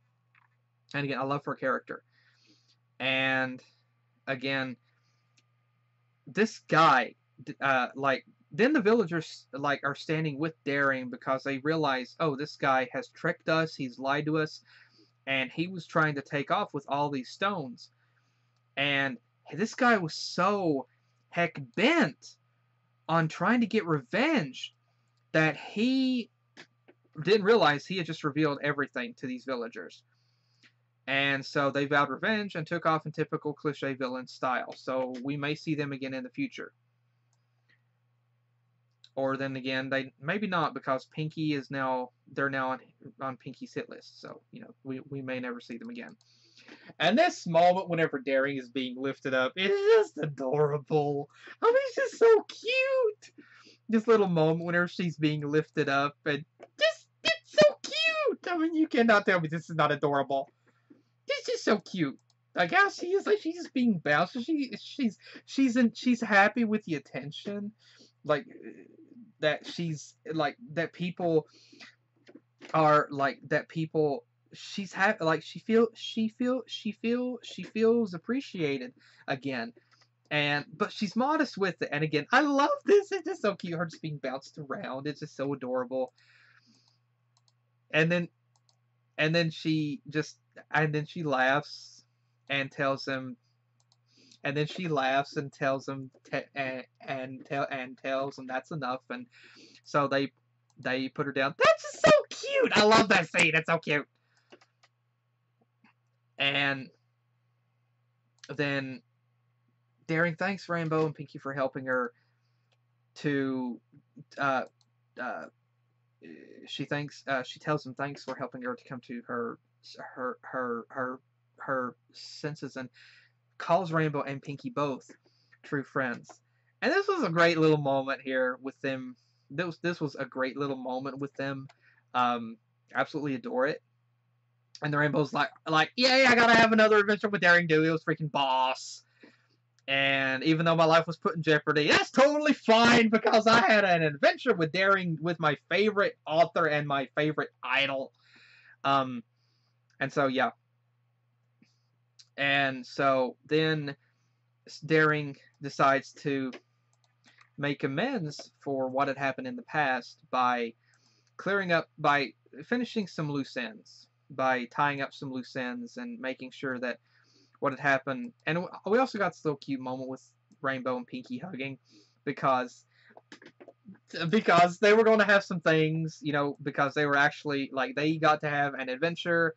And again, I love her character. And again, this guy, then the villagers are standing with Daring because they realize, oh, this guy has tricked us, he's lied to us, and he was trying to take off with all these stones. And this guy was so heck bent on trying to get revenge that he didn't realize he had just revealed everything to these villagers. And so they vowed revenge and took off in typical cliche villain style. So we may see them again in the future. Or then again, they maybe not, because Pinky is they're now on Pinky's hit list. So, you know, we may never see them again. And this moment whenever Daring is being lifted up, it is just adorable. I mean, it's just so cute. This little moment whenever she's being lifted up, and just, it's so cute. I mean, you cannot tell me this is not adorable. It's just so cute. Like how she is, like she's just being bounced. She's happy with the attention, like that she's like that people are like that people. She's happy, like she feels appreciated again, but she's modest with it. And again, I love this. It's just so cute. Her just being bounced around. It's just so adorable. And then she laughs and tells him. And then she laughs and tells him tells him that's enough. And so they put her down. That's just so cute. I love that scene. It's so cute. And then Daring thanks Rainbow and Pinky for helping her to she tells them thanks for helping her to come to her senses, and calls Rainbow and Pinky both true friends. And this was a great little moment here with them. This was a great little moment with them. Absolutely adore it. And the Rainbow's like, yay, I gotta have another adventure with Daring Do. It was freaking boss. And even though my life was put in jeopardy, that's totally fine because I had an adventure with my favorite author and my favorite idol. And so, yeah. And so then Daring decides to make amends for what had happened in the past by finishing some loose ends, by tying up some loose ends and making sure that what had happened. And we also got this little cute moment with Rainbow and Pinky hugging because they were going to have some things, because they were actually, they got to have an adventure,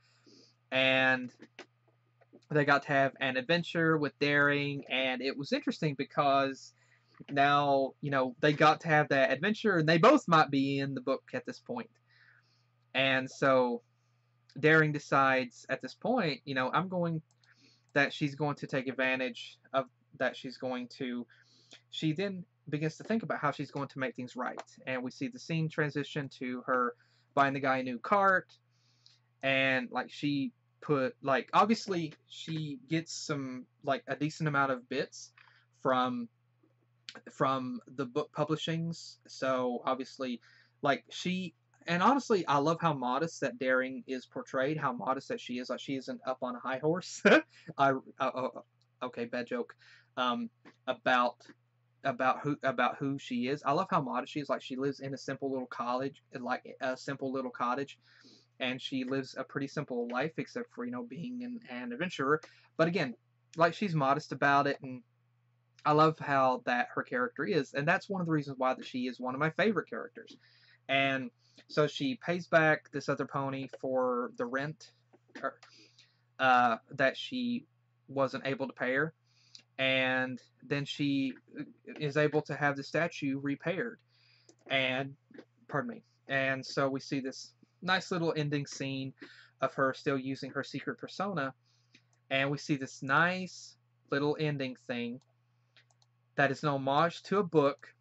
and they got to have an adventure with Daring, and it was interesting because now, they got to have that adventure, and they both might be in the book at this point. And so Daring decides at this point, that she's going to take advantage of that. She then begins to think about how she's going to make things right. And we see the scene transition to her buying the guy a new cart, and obviously she gets some, a decent amount of bits from the book publishings. So obviously, and honestly, I love how modest that Daring is portrayed, how modest that she is. Like, she isn't up on a high horse. Okay, bad joke. About who she is. I love how modest she is. Like, she lives in a simple little cottage, and she lives a pretty simple life, except for, being an adventurer. But again, she's modest about it, and I love how that her character is, and that's one of the reasons why that she is one of my favorite characters. And so she pays back this other pony for the rent that she wasn't able to pay her, and then she is able to have the statue repaired. And and so we see this nice little ending scene of her still using her secret persona, and we see this nice little ending thing that is an homage to a book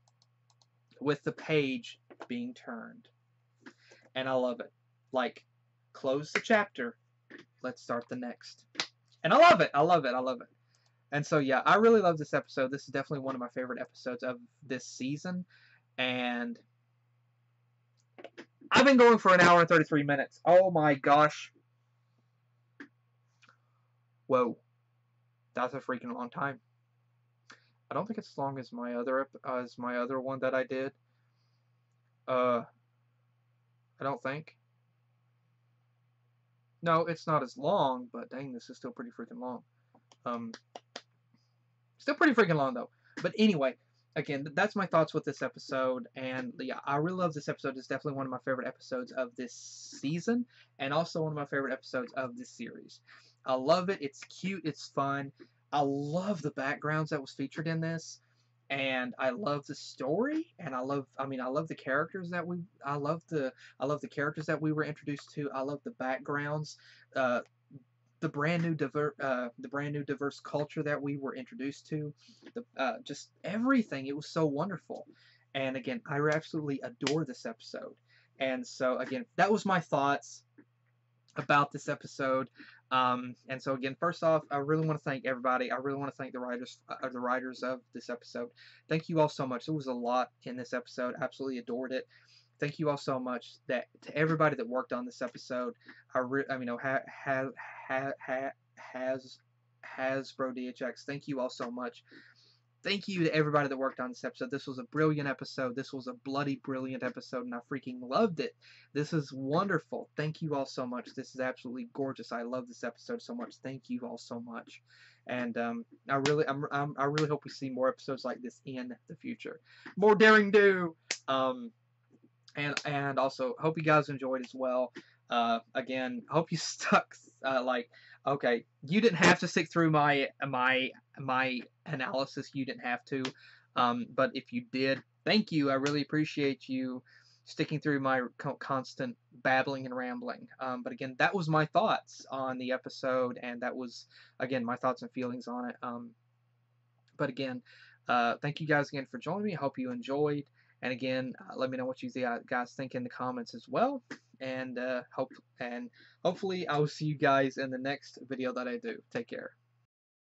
with the page being turned. And I love it. Close the chapter, let's start the next. And I love it. And so, yeah, I really love this episode. This is definitely one of my favorite episodes of this season. And I've been going for an hour and 33 minutes. Oh my gosh. Whoa. That's a freaking long time. I don't think it's as long as my other one that I did. I don't think. No, it's not as long, but dang, this is still pretty freaking long. Still pretty freaking long, though. But anyway, again, that's my thoughts with this episode. And yeah, I really love this episode. It's definitely one of my favorite episodes of this season, and also one of my favorite episodes of this series. I love it. It's cute. It's fun. I love the backgrounds that was featured in this. And I love the story, and I love the characters that I love the characters that we were introduced to. I love the backgrounds, the brand new diverse culture that we were introduced to, just everything. It was so wonderful. And again, I absolutely adore this episode. And so again, that was my thoughts about this episode. And so again, first off, I really want to thank everybody. I really want to thank the writers of this episode. Thank you all so much. There was a lot in this episode. Absolutely adored it. Thank you all so much to everybody that worked on this episode. Hasbro DHX. Thank you all so much. Thank you to everybody that worked on this episode. This was a brilliant episode. This was a bloody brilliant episode, and I freaking loved it. This is wonderful. Thank you all so much. This is absolutely gorgeous. I love this episode so much. Thank you all so much. And I really hope we see more episodes like this in the future. More Daring Do. And also hope you guys enjoyed as well. Again, hope you stuck. Okay, you didn't have to stick through my analysis. You didn't have to, but if you did, thank you. I really appreciate you sticking through my constant babbling and rambling. But again, that was my thoughts on the episode, and that was, again, my thoughts and feelings on it. But again, thank you guys again for joining me. I hope you enjoyed. And again, let me know what you guys think in the comments as well. and hopefully I will see you guys in the next video that I do. Take care.